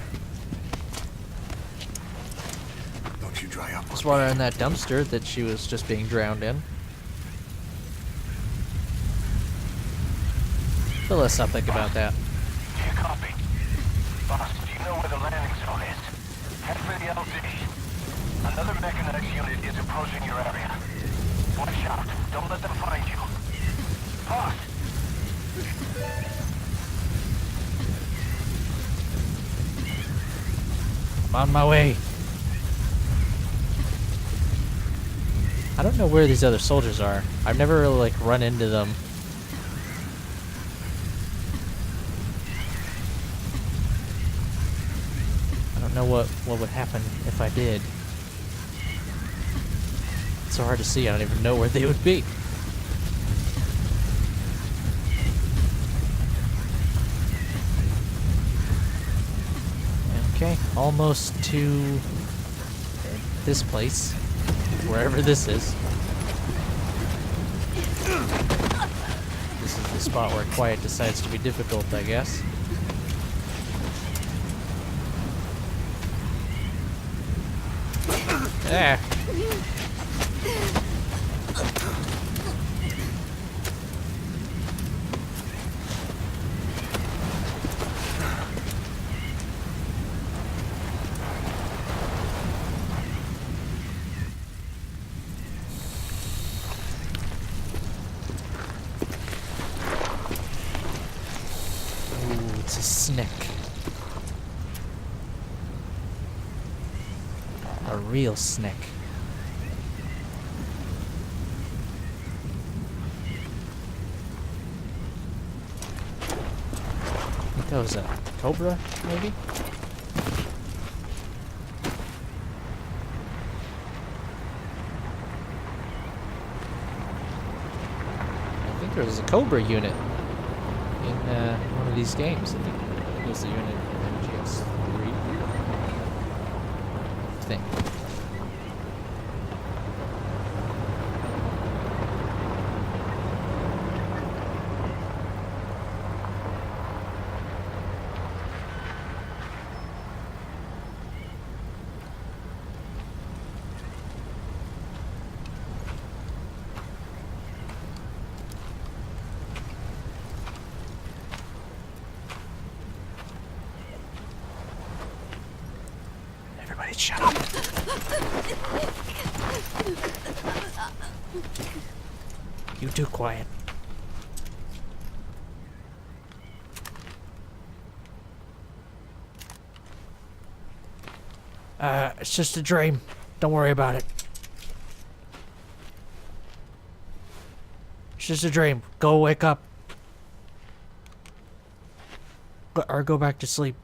[SPEAKER 2] Don't you dry up.
[SPEAKER 1] There's water in that dumpster that she was just being drowned in. But let's not think about that.
[SPEAKER 9] Do you copy? Boss, do you know where the landing zone is? Head for the LZ. Another mechanized unit is approaching your area. Watch out. Don't let them find you. Boss!
[SPEAKER 1] I'm on my way. I don't know where these other soldiers are. I've never really like run into them. I don't know what would happen if I did. It's so hard to see. I don't even know where they would be. Okay, almost to this place, wherever this is. This is the spot where quiet decides to be difficult, I guess. There. Ooh, it's a snake. A real snake. I think that was a cobra, maybe? I think there was a cobra unit in one of these games. I think it was the unit MGSV. I think. Everybody shut up. You too quiet. It's just a dream. Don't worry about it. It's just a dream. Go wake up. Or go back to sleep.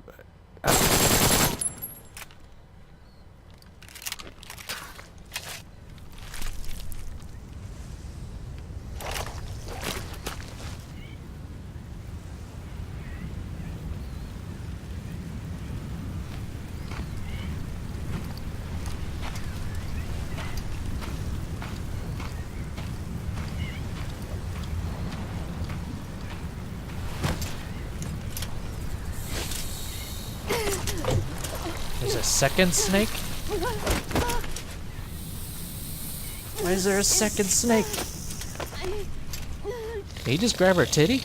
[SPEAKER 1] second snake? Why is there a second snake? Did he just grab her titty?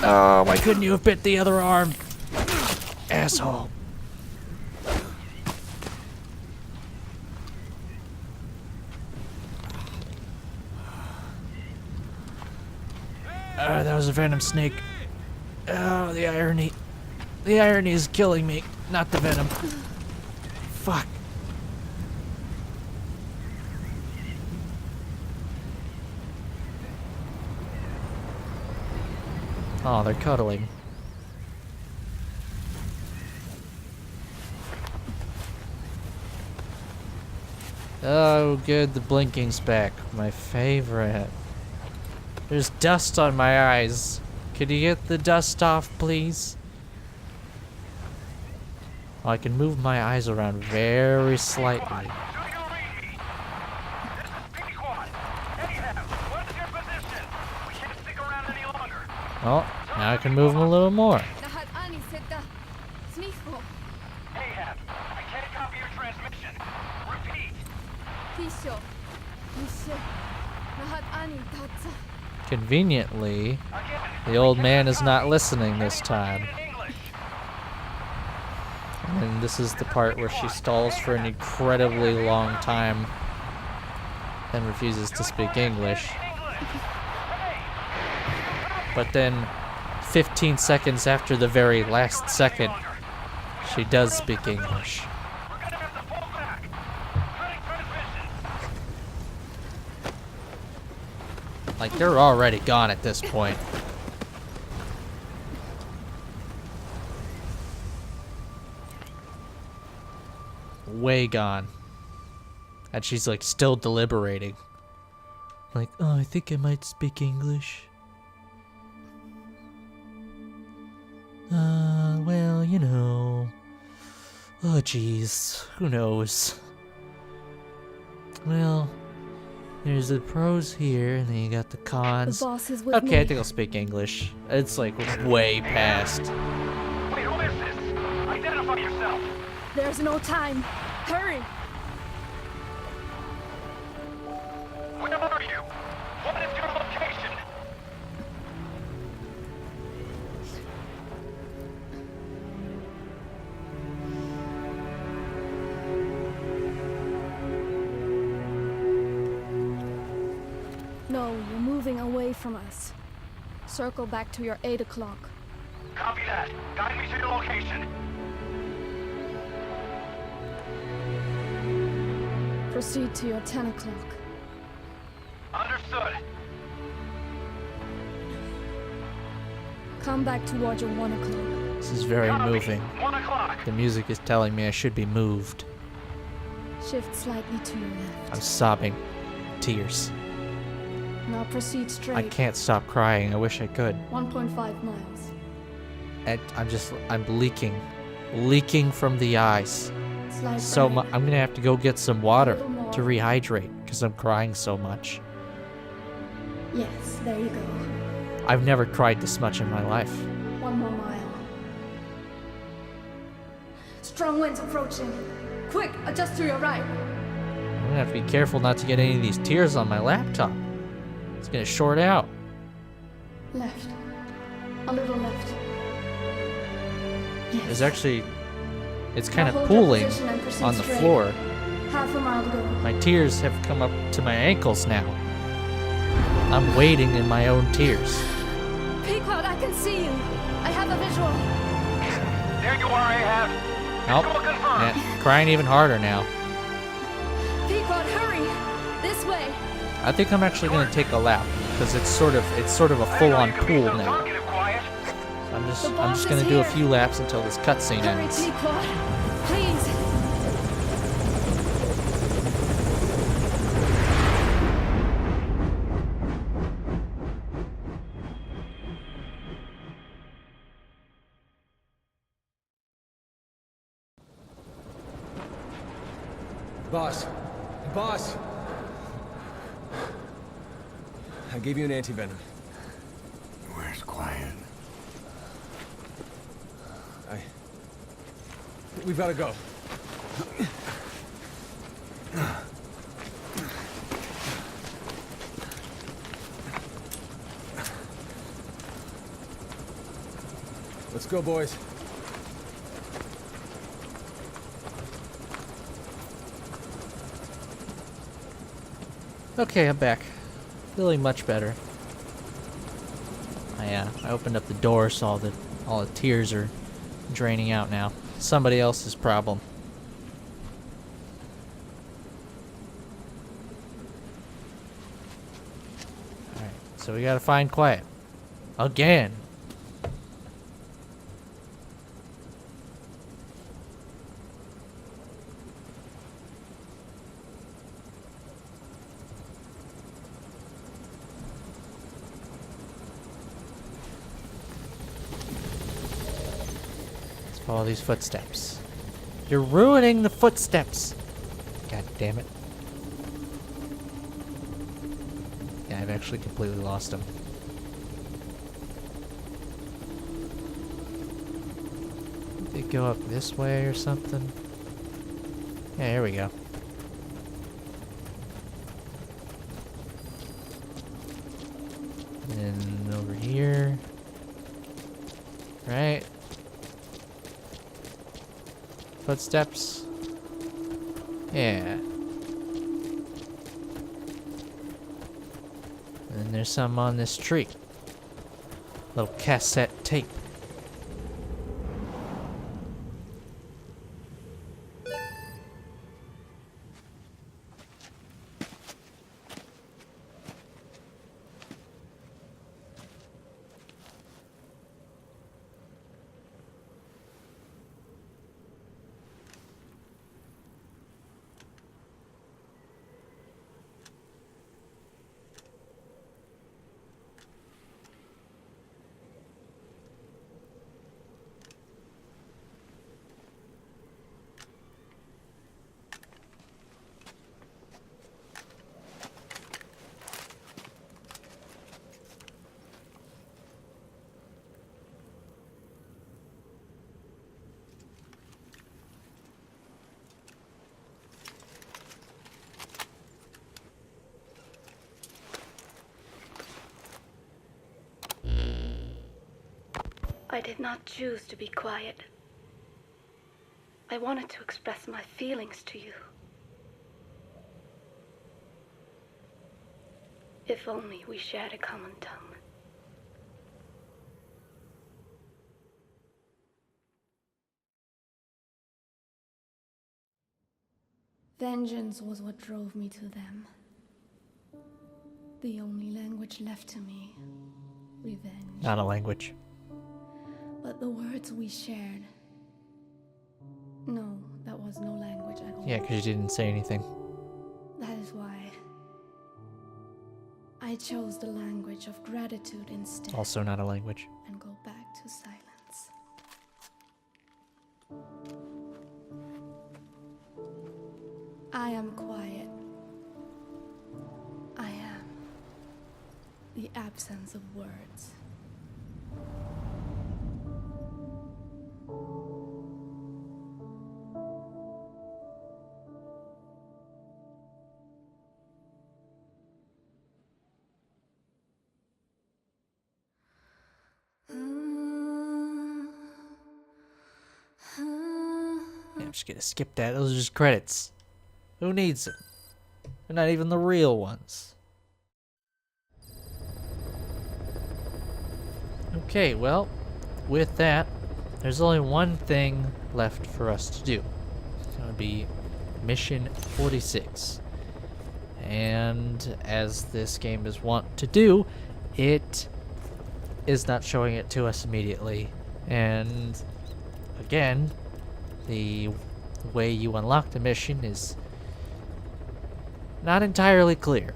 [SPEAKER 1] Oh, why couldn't you have bit the other arm? Asshole. That was a venom snake. Oh, the irony. The irony is killing me, not the venom. Fuck. Oh, they're cuddling. Oh, good, the blinking's back. My favorite. There's dust on my eyes. Could you get the dust off, please? Oh, I can move my eyes around very slightly. Oh, now I can move them a little more.
[SPEAKER 9] Ahab, I can't copy your transmission. Repeat.
[SPEAKER 1] Conveniently, the old man is not listening this time. And this is the part where she stalls for an incredibly long time and refuses to speak English. But then, 15 seconds after the very last second, she does speak English. Like, they're already gone at this point. Way gone. And she's like still deliberating. Like, oh, I think I might speak English. Well, you know. Oh, geez. Who knows? Well, there's the pros here, and then you got the cons.
[SPEAKER 10] The boss is with
[SPEAKER 1] Okay,
[SPEAKER 10] me.
[SPEAKER 1] I think I'll speak English. It's like way past.
[SPEAKER 9] Wait, who is this? Identify yourself.
[SPEAKER 10] There's no time. Hurry!
[SPEAKER 9] Where are you? What is your location?
[SPEAKER 10] No, you're moving away from us. Circle back to your 8 o'clock.
[SPEAKER 9] Copy that. Guide me to your location.
[SPEAKER 10] Proceed to your 10 o'clock.
[SPEAKER 9] Understood.
[SPEAKER 10] Come back toward your 1 o'clock.
[SPEAKER 1] This is very
[SPEAKER 9] Copy.
[SPEAKER 1] moving.
[SPEAKER 9] 1 o'clock.
[SPEAKER 1] The music is telling me I should be moved.
[SPEAKER 10] Shift slightly to your left.
[SPEAKER 1] I'm sobbing. Tears.
[SPEAKER 10] Now proceed straight.
[SPEAKER 1] I can't stop crying. I wish I could.
[SPEAKER 10] 1.5 miles.
[SPEAKER 1] I'm leaking. Leaking from the eyes.
[SPEAKER 10] Slide
[SPEAKER 1] So
[SPEAKER 10] right.
[SPEAKER 1] I'm gonna have to go get some water
[SPEAKER 10] Little more.
[SPEAKER 1] to rehydrate because I'm crying so much.
[SPEAKER 10] Yes, there you go.
[SPEAKER 1] I've never cried this much in my life.
[SPEAKER 10] 1 more mile. Strong winds approaching. Quick, adjust to your right.
[SPEAKER 1] I'm gonna have to be careful not to get any of these tears on my laptop. It's gonna short out.
[SPEAKER 10] Left. A little left. Yes.
[SPEAKER 1] There's actually, it's kind
[SPEAKER 10] Now
[SPEAKER 1] of
[SPEAKER 10] hold your
[SPEAKER 1] pooling
[SPEAKER 10] position and proceed
[SPEAKER 1] on the
[SPEAKER 10] straight.
[SPEAKER 1] floor.
[SPEAKER 10] Half a mile to go.
[SPEAKER 1] My tears have come up to my ankles now. I'm wading in my own tears.
[SPEAKER 10] Pequod, I can see you. I have a visual.
[SPEAKER 9] There you are, Ahab.
[SPEAKER 1] Nope.
[SPEAKER 9] Visual confirmed.
[SPEAKER 1] Yeah, crying even harder now.
[SPEAKER 10] Pequod, hurry! This way.
[SPEAKER 1] I think I'm actually gonna take a lap because it's sort of a
[SPEAKER 9] I didn't know
[SPEAKER 1] full-on
[SPEAKER 9] you could be
[SPEAKER 1] pool
[SPEAKER 9] so
[SPEAKER 1] now.
[SPEAKER 9] talkative, Quiet.
[SPEAKER 1] I'm
[SPEAKER 10] The
[SPEAKER 1] just
[SPEAKER 10] boss
[SPEAKER 1] gonna
[SPEAKER 10] is
[SPEAKER 1] do a
[SPEAKER 10] here.
[SPEAKER 1] few laps until this cutscene
[SPEAKER 10] Hurry,
[SPEAKER 1] ends.
[SPEAKER 10] Pequod. Please.
[SPEAKER 11] Boss. Boss! I gave you an antivenom.
[SPEAKER 2] Where's Quiet?
[SPEAKER 11] We've got to go. Let's go, boys.
[SPEAKER 1] Okay, I'm back. Feeling much better. I opened up the door, saw that all the tears are draining out now. Somebody else's problem. Alright, so we gotta find quiet. Again. Follow these footsteps. You're ruining the footsteps. God damn it. Yeah, I've actually completely lost them. They go up this way or something. Yeah, here we go. And over here. Right. Footsteps. Yeah. And then there's some on this tree. Little cassette tape.
[SPEAKER 12] I did not choose to be quiet. I wanted to express my feelings to you. If only we shared a common tongue.
[SPEAKER 10] Vengeance was what drove me to them. The only language left to me. Revenge.
[SPEAKER 1] Not a language.
[SPEAKER 10] But the words we shared. No, that was no language at all.
[SPEAKER 1] Yeah, because you didn't say anything.
[SPEAKER 10] That is why I chose the language of gratitude instead.
[SPEAKER 1] Also not a language.
[SPEAKER 10] And go back to silence. I am quiet. I am the absence of words.
[SPEAKER 1] Yeah, I'm just gonna skip that. Those are just credits. Who needs them? They're not even the real ones. Okay, well, with that, there's only one thing left for us to do. That would be Mission 46. And as this game is wont to do, it is not showing it to us immediately. And again, the way you unlock the mission is not entirely clear.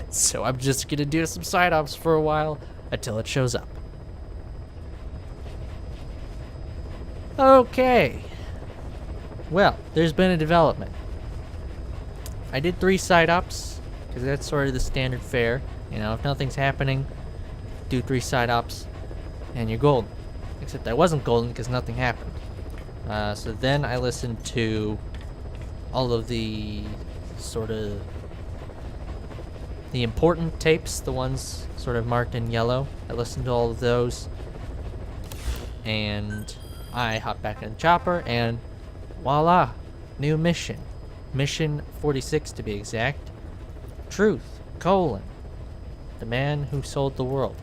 [SPEAKER 1] So I'm just gonna do some side ops for a while until it shows up. Okay. Well, there's been a development. I did 3 side ops, because that's sort of the standard fare. You know, if nothing's happening, do 3 side ops, and you're golden. Except I wasn't golden because nothing happened. So then I listened to all of the sort of the important tapes, the ones sort of marked in yellow. I listened to all of those, and I hopped back in the chopper, and voila, new mission. Mission 46 to be exact. Truth, the man who sold the world.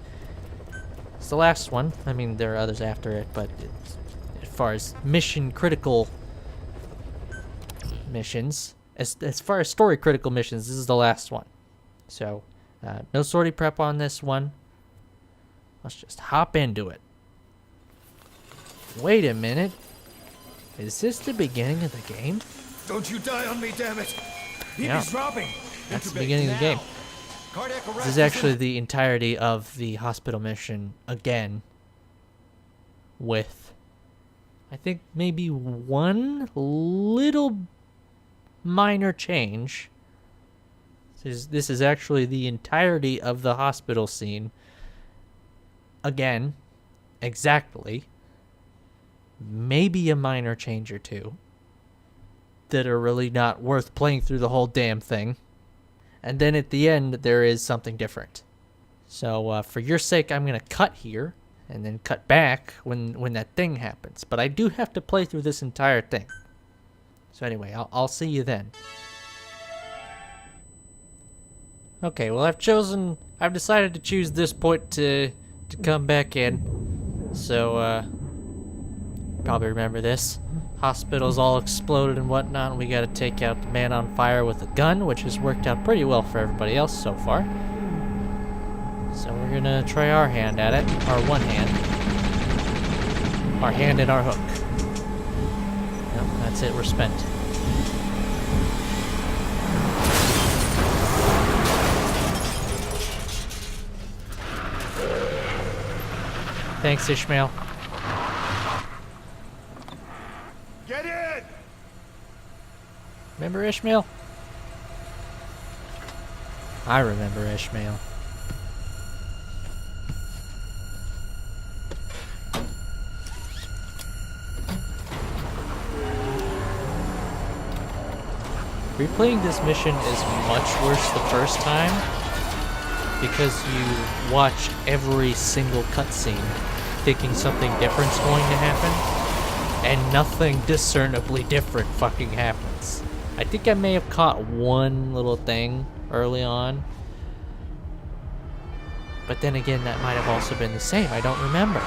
[SPEAKER 1] It's the last one. I mean, there are others after it, but as far as mission critical missions, as far as story critical missions, this is the last one. So, no sortie prep on this one. Let's just hop into it. Wait a minute. Is this the beginning of the game?
[SPEAKER 7] Don't you die on me, damn it!
[SPEAKER 1] Yeah.
[SPEAKER 7] He's dropping!
[SPEAKER 1] That's the beginning of the game. This is actually the entirety of the hospital mission again, with, I think, maybe one little minor change. This is actually the entirety of the hospital scene. Again, exactly. Maybe a minor change or two that are really not worth playing through the whole damn thing. And then at the end, there is something different. So for your sake, I'm going to cut here and then cut back when that thing happens. But I do have to play through this entire thing. So anyway, I'll see you then. Okay, well I've decided to choose this point to come back in. So, probably remember this. Hospital's all exploded and whatnot, and we gotta take out the man on fire with a gun, which has worked out pretty well for everybody else so far. So we're gonna try our hand at it. Our one hand. Our hand and our hook. Yep, that's it, we're spent. Thanks, Ishmael.
[SPEAKER 7] Get in!
[SPEAKER 1] Remember Ishmael? I remember Ishmael. Replaying this mission is much worse the first time because you watch every single cutscene thinking something different's going to happen, and nothing discernibly different fucking happens. I think I may have caught one little thing early on, but then again, that might have also been the same. I don't remember.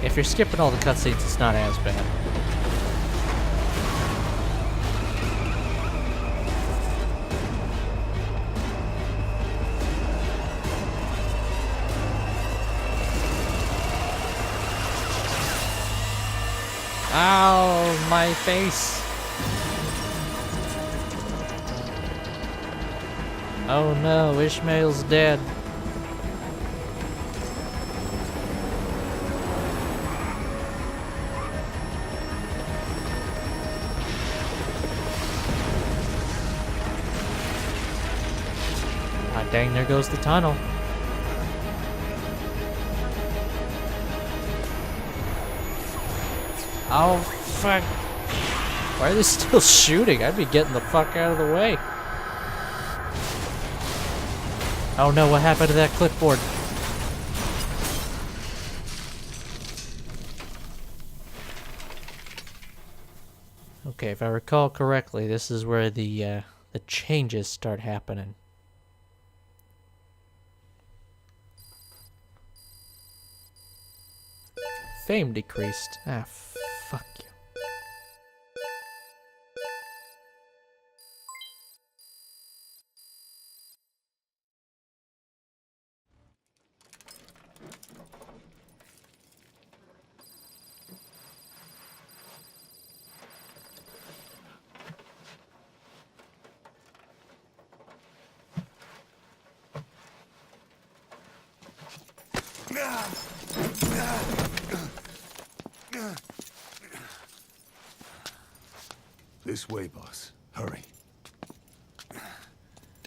[SPEAKER 1] If you're skipping all the cutscenes, it's not as bad. Ow, my face. Oh no, Ishmael's dead. Ah, dang, there goes the tunnel. Oh, fuck. Why are they still shooting? I'd be getting the fuck out of the way. Oh no, what happened to that clipboard? Okay, if I recall correctly, this is where the changes start happening. Fame decreased. Ah, fuck you.
[SPEAKER 2] This way, boss. Hurry.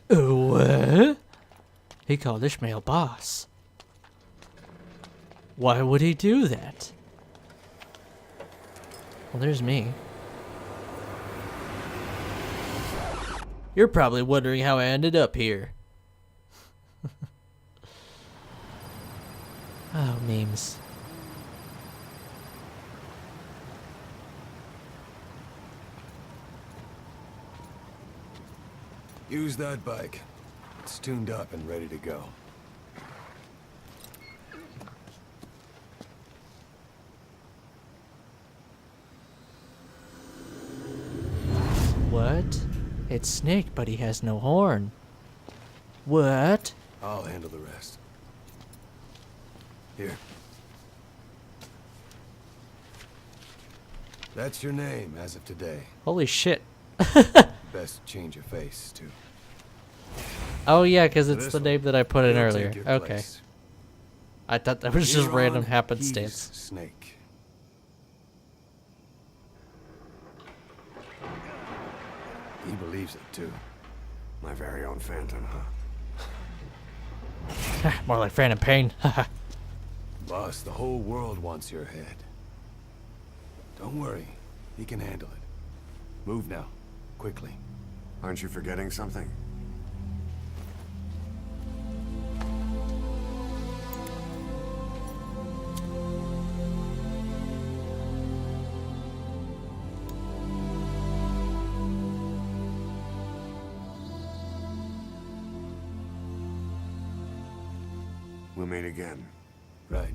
[SPEAKER 1] What? He called Ishmael boss. Why would he do that? Well, there's me. You're probably wondering how I ended up here. Oh, memes.
[SPEAKER 2] Use that bike. It's tuned up and ready to go.
[SPEAKER 1] What? It's Snake, but he has no horn. What?
[SPEAKER 2] I'll handle the rest. Here. That's your name as of today.
[SPEAKER 1] Holy shit.
[SPEAKER 2] Best change your face, too.
[SPEAKER 1] Oh yeah, because it's
[SPEAKER 2] This
[SPEAKER 1] the
[SPEAKER 2] one,
[SPEAKER 1] name that I put in
[SPEAKER 2] he'll
[SPEAKER 1] earlier.
[SPEAKER 2] take your
[SPEAKER 1] Okay.
[SPEAKER 2] place.
[SPEAKER 1] I thought that was just
[SPEAKER 2] Here
[SPEAKER 1] random
[SPEAKER 2] on,
[SPEAKER 1] happenstance.
[SPEAKER 2] he's Snake. He believes it, too. My very own Phantom, huh?
[SPEAKER 1] More like Phantom Pain.
[SPEAKER 2] Boss, the whole world wants your head. Don't worry. He can handle it. Move now. Quickly.
[SPEAKER 13] Aren't you forgetting something? We'll meet again.
[SPEAKER 2] Right.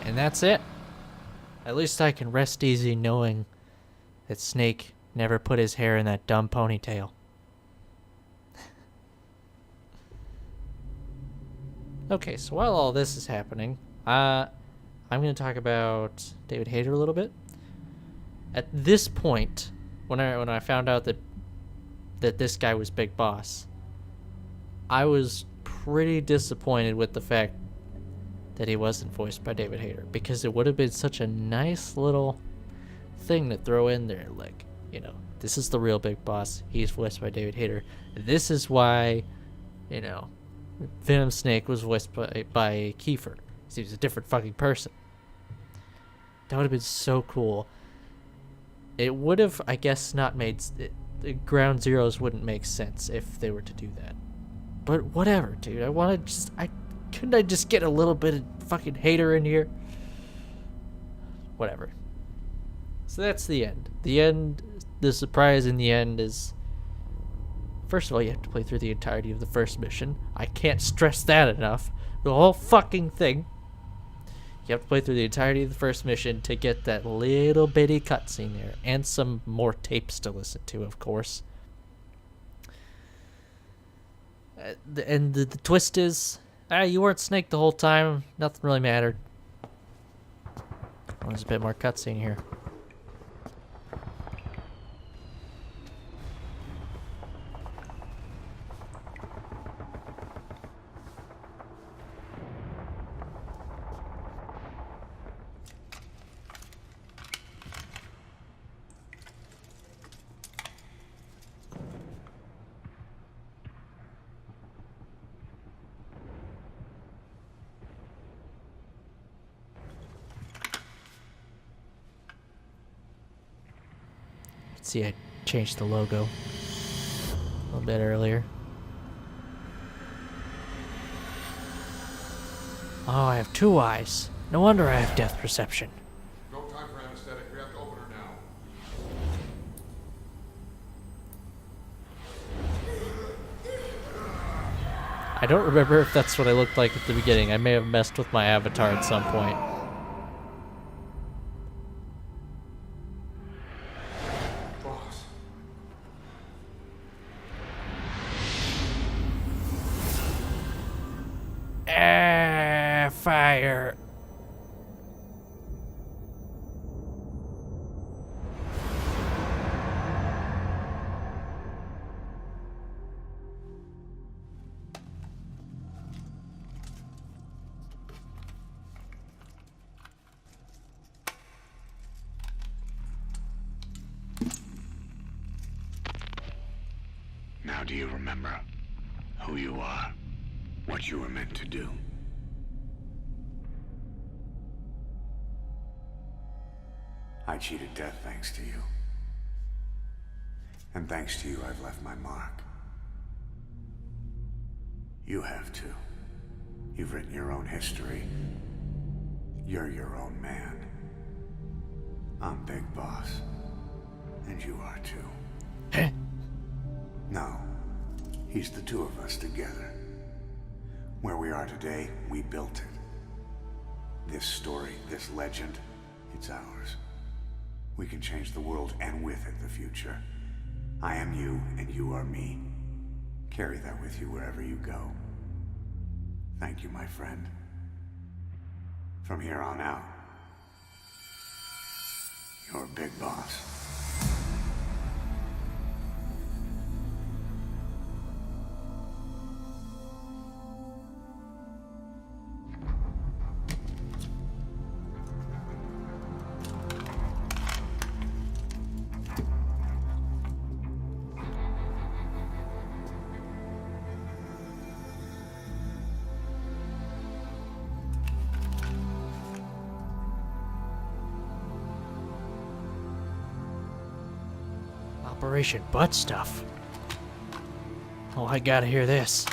[SPEAKER 1] And that's it. At least I can rest easy knowing that Snake never put his hair in that dumb ponytail. Okay, so while all this is happening, I'm going to talk about David Hayter a little bit. At this point, when I found out that this guy was Big Boss, I was pretty disappointed with the fact that he wasn't voiced by David Hayter, because it would have been such a nice little thing to throw in there, like, you know, this is the real Big Boss, he's voiced by David Hayter, this is why, you know, Venom Snake was voiced by Kiefer, he was a different fucking person. That would have been so cool. It would have, I guess, not made Ground Zeroes wouldn't make sense if they were to do that, but whatever, dude. Couldn't I just get a little bit of fucking Hater in here? Whatever. So that's the end. The surprise in the end is, first of all, you have to play through the entirety of the first mission. I can't stress that enough. The whole fucking thing. You have to play through the entirety of the first mission to get that little bitty cutscene there. And some more tapes to listen to, of course. And the twist is, you weren't Snake the whole time. Nothing really mattered. There's a bit more cutscene here. See, I changed the logo a little bit earlier. Oh, I have 2 eyes. No wonder I have depth perception.
[SPEAKER 14] No time for anesthetic. We have to open her now.
[SPEAKER 1] I don't remember if that's what I looked like at the beginning. I may have messed with my avatar at some point.
[SPEAKER 14] Boss.
[SPEAKER 1] Fire.
[SPEAKER 9] Now do you remember who you are? What you were meant to do?
[SPEAKER 13] I cheated death thanks to you. And thanks to you, I've left my mark. You have too. You've written your own history. You're your own man. I'm Big Boss. And you are too. No. He's the two of us together. Where we are today, we built it. This story, this legend, it's ours. We can change the world and with it the future. I am you and you are me. Carry that with you wherever you go. Thank you, my friend. From here on out, you're Big Boss.
[SPEAKER 1] Operation Butt Stuff. Oh, I gotta hear this.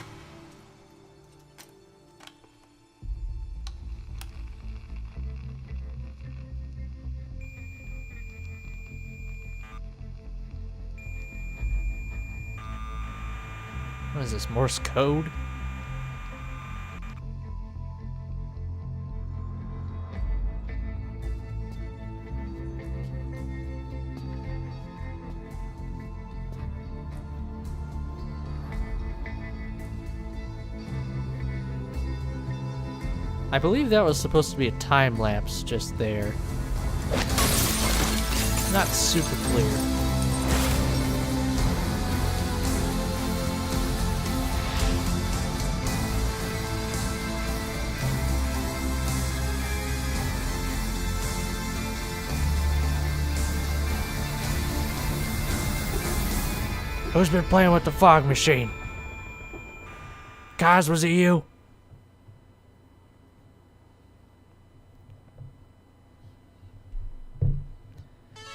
[SPEAKER 1] What is this, Morse code? I believe that was supposed to be a time lapse just there. Not super clear. Who's been playing with the fog machine? Kaz, was it you?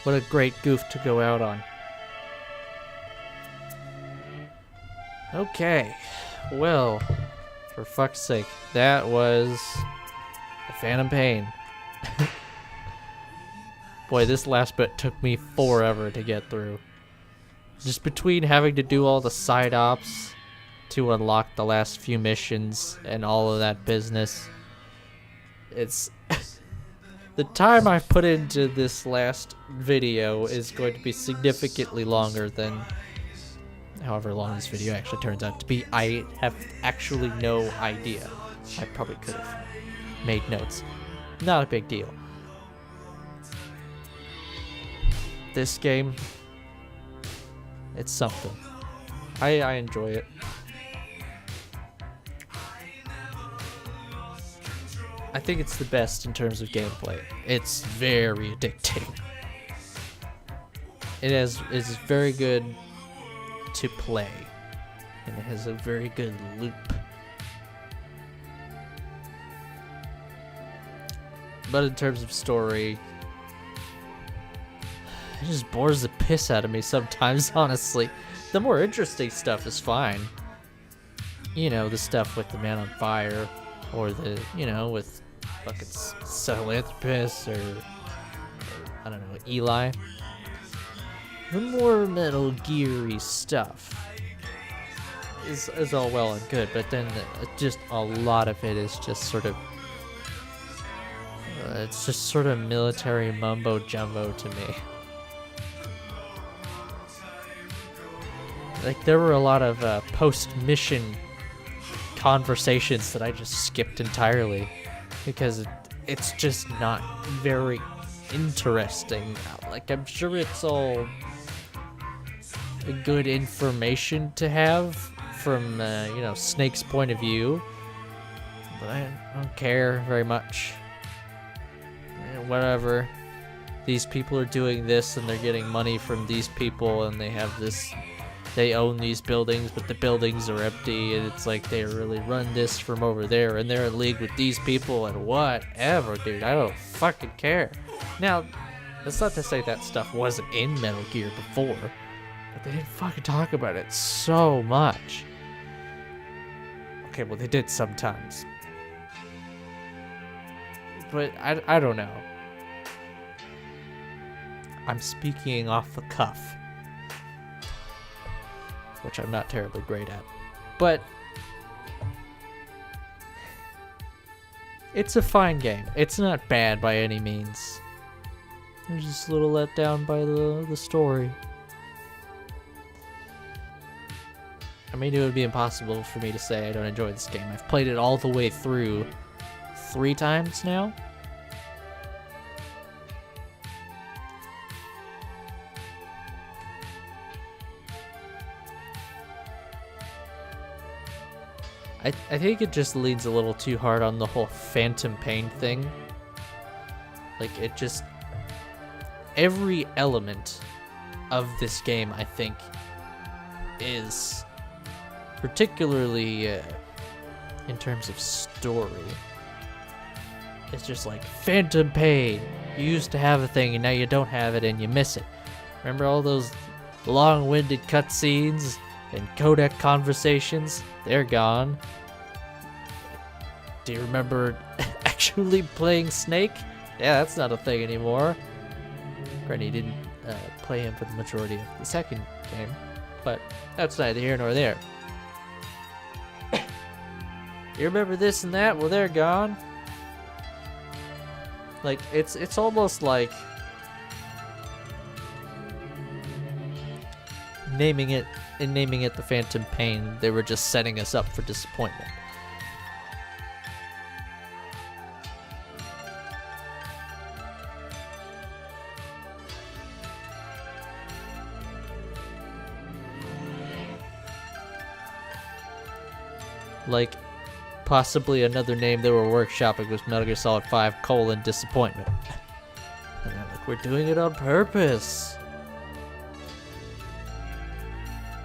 [SPEAKER 1] What a great goof to go out on. Okay, well, for fuck's sake, that was a Phantom Pain. Boy, this last bit took me forever to get through. Just between having to do all the side ops to unlock the last few missions and all of that business, it's... The time I put into this last video is going to be significantly longer than however long this video actually turns out to be. I have actually no idea. I probably could have made notes. Not a big deal. This game, it's something. I enjoy it. I think it's the best in terms of gameplay. It's very addicting. Is very good to play, and it has a very good loop. But in terms of story, it just bores the piss out of me sometimes, honestly. The more interesting stuff is fine. You know, the stuff with the Man on Fire, or the, you know, with fucking Philanthropist or I don't know, Eli. The more Metal Gear-y stuff is all well and good, but then just a lot of it is just sort of it's just sort of military mumbo jumbo to me. Like, there were a lot of post-mission conversations that I just skipped entirely because it's just not very interesting. Like, I'm sure it's all good information to have from, you know, Snake's point of view, but I don't care very much. Whatever. These people are doing this and they're getting money from these people and they have this, they own these buildings, but the buildings are empty and it's like they really run this from over there and they're in league with these people and whatever, dude. I don't fucking care. Now, that's not to say that stuff wasn't in Metal Gear before, but they didn't fucking talk about it so much. Okay, well, they did sometimes. But I don't know. I'm speaking off the cuff, which I'm not terribly great at. But it's a fine game. It's not bad by any means. I'm just a little let down by the story. I mean, it would be impossible for me to say I don't enjoy this game. I've played it all the way through 3 times now. I think it just leans a little too hard on the whole phantom pain thing. Like, it just... Every element of this game, I think, is particularly in terms of story. It's just like, phantom pain. You used to have a thing and now you don't have it and you miss it. Remember all those long-winded cutscenes and codec conversations? They're gone. Do you remember actually playing Snake? Yeah, that's not a thing anymore. Granted, you didn't play him for the majority of the second game, but that's neither here nor there. You remember this and that? Well, they're gone. Like, it's almost like naming it the Phantom Pain, they were just setting us up for disappointment. Like, possibly another name they were workshopping was Metal Gear Solid 5: Disappointment. And they're like, we're doing it on purpose.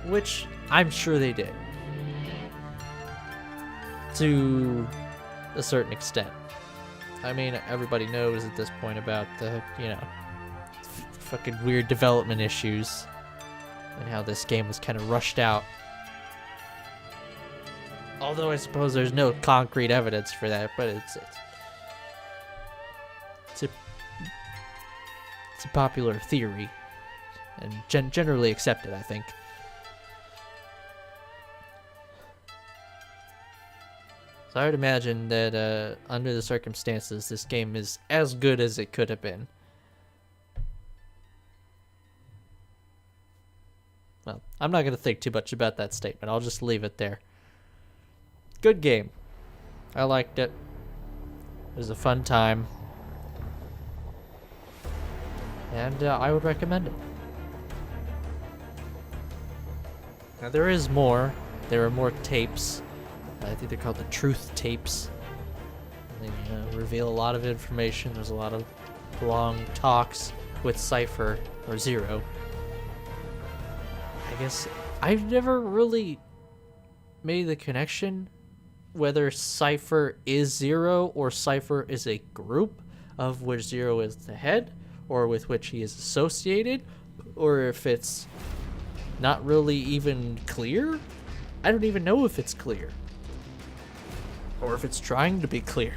[SPEAKER 1] Which I'm sure they did. To a certain extent. I mean, everybody knows at this point about the, you know, fucking weird development issues and how this game was kind of rushed out. Although I suppose there's no concrete evidence for that, but it's a popular theory and generally accepted, I think. So I would imagine that under the circumstances, this game is as good as it could have been. Well, I'm not going to think too much about that statement. I'll just leave it there. Good game. I liked it. It was a fun time. And I would recommend it. Now there is more. There are more tapes. I think they're called the Truth Tapes. They reveal a lot of information. There's a lot of long talks with Cypher, or Zero. I guess I've never really made the connection whether Cypher is Zero or Cypher is a group of which Zero is the head, or with which he is associated, or if it's not really even clear. I don't even know if it's clear. or if it's trying to be clear.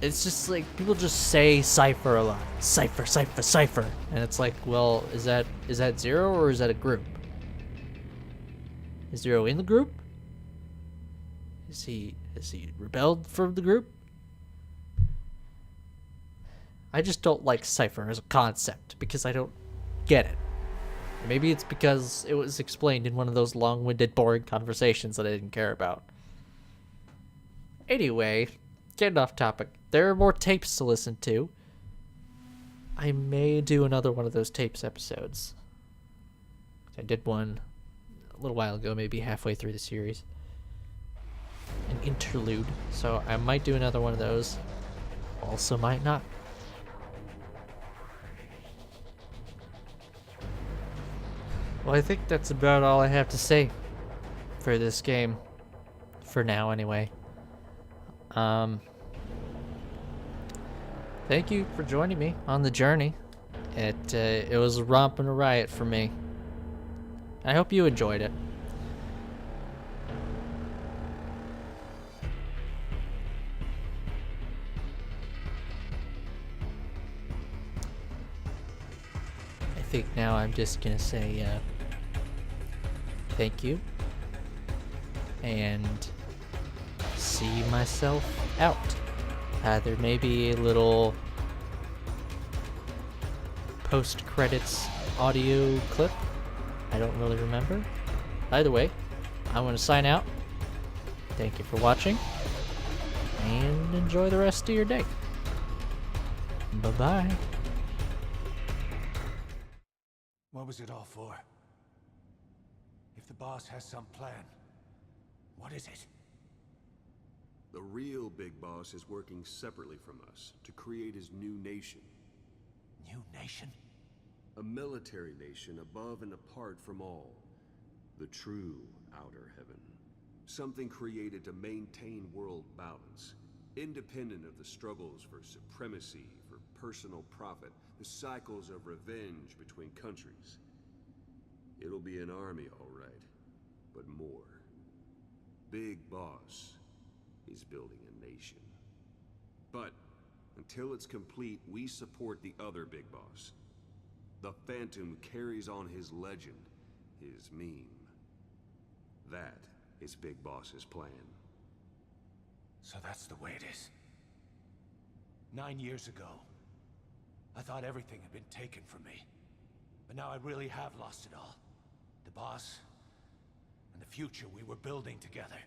[SPEAKER 1] It's just like people just say cipher a lot. Cipher, cipher, cipher. And it's like, well, is that Zero or is that a group? Is Zero in the group? Has he rebelled from the group? I just don't like cipher as a concept because I don't get it. Or maybe it's because it was explained in one of those long-winded, boring conversations that I didn't care about. Anyway, getting off topic. There are more tapes to listen to. I may do another one of those tapes episodes. I did one a little while ago, maybe halfway through the series. An interlude. So I might do another one of those. Also might not. Well, I think that's about all I have to say for this game. For now, anyway. Thank you for joining me on the journey. It was a romp and a riot for me. I hope you enjoyed it. I think now I'm just gonna say thank you and see myself out. There may be a little post-credits audio clip. I don't really remember. Either way, I want to sign out. Thank you for watching, and enjoy the rest of your day. Bye-bye.
[SPEAKER 7] What was it all for? If the boss has some plan, what is it?
[SPEAKER 4] The real Big Boss is working separately from us to create his new nation.
[SPEAKER 7] New nation?
[SPEAKER 4] A military nation above and apart from all. The true outer heaven. Something created to maintain world balance. Independent of the struggles for supremacy, for personal profit, the cycles of revenge between countries. It'll be an army, all right, but more. Big Boss is building a nation. But until it's complete, we support the other Big Boss. The Phantom carries on his legend, his meme. That is Big Boss's plan.
[SPEAKER 7] So that's the way it is. 9 years ago, I thought everything had been taken from me. But now I really have lost it all. The boss, and the future we were building together.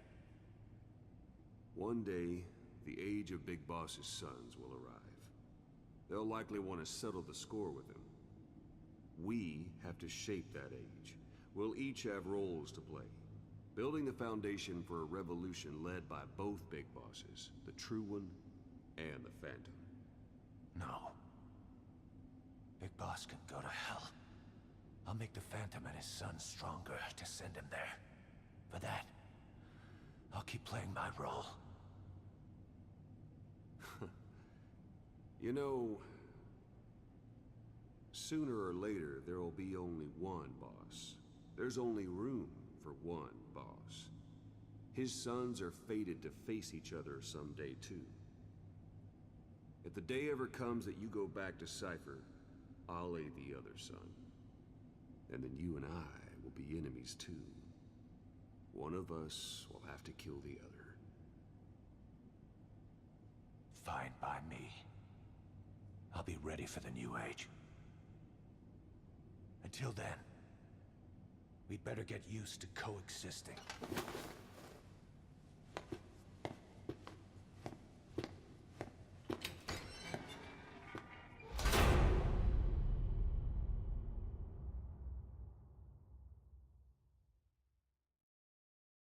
[SPEAKER 4] One day, the age of Big Boss's sons will arrive. They'll likely want to settle the score with him. We have to shape that age. We'll each have roles to play. Building the foundation for a revolution led by both Big Bosses, the True One and the Phantom.
[SPEAKER 7] No. Big Boss can go to hell. I'll make the Phantom and his son stronger to send him there. For that, I'll keep playing my role.
[SPEAKER 4] You know, sooner or later, there will be only one boss. There's only room for one boss. His sons are fated to face each other someday, too. If the day ever comes that you go back to Cypher, I'll aid the other son. And then you and I will be enemies, too. One of us will have to kill the other.
[SPEAKER 7] Fine by me. I'll be ready for the new age. Until then, we'd better get used to coexisting.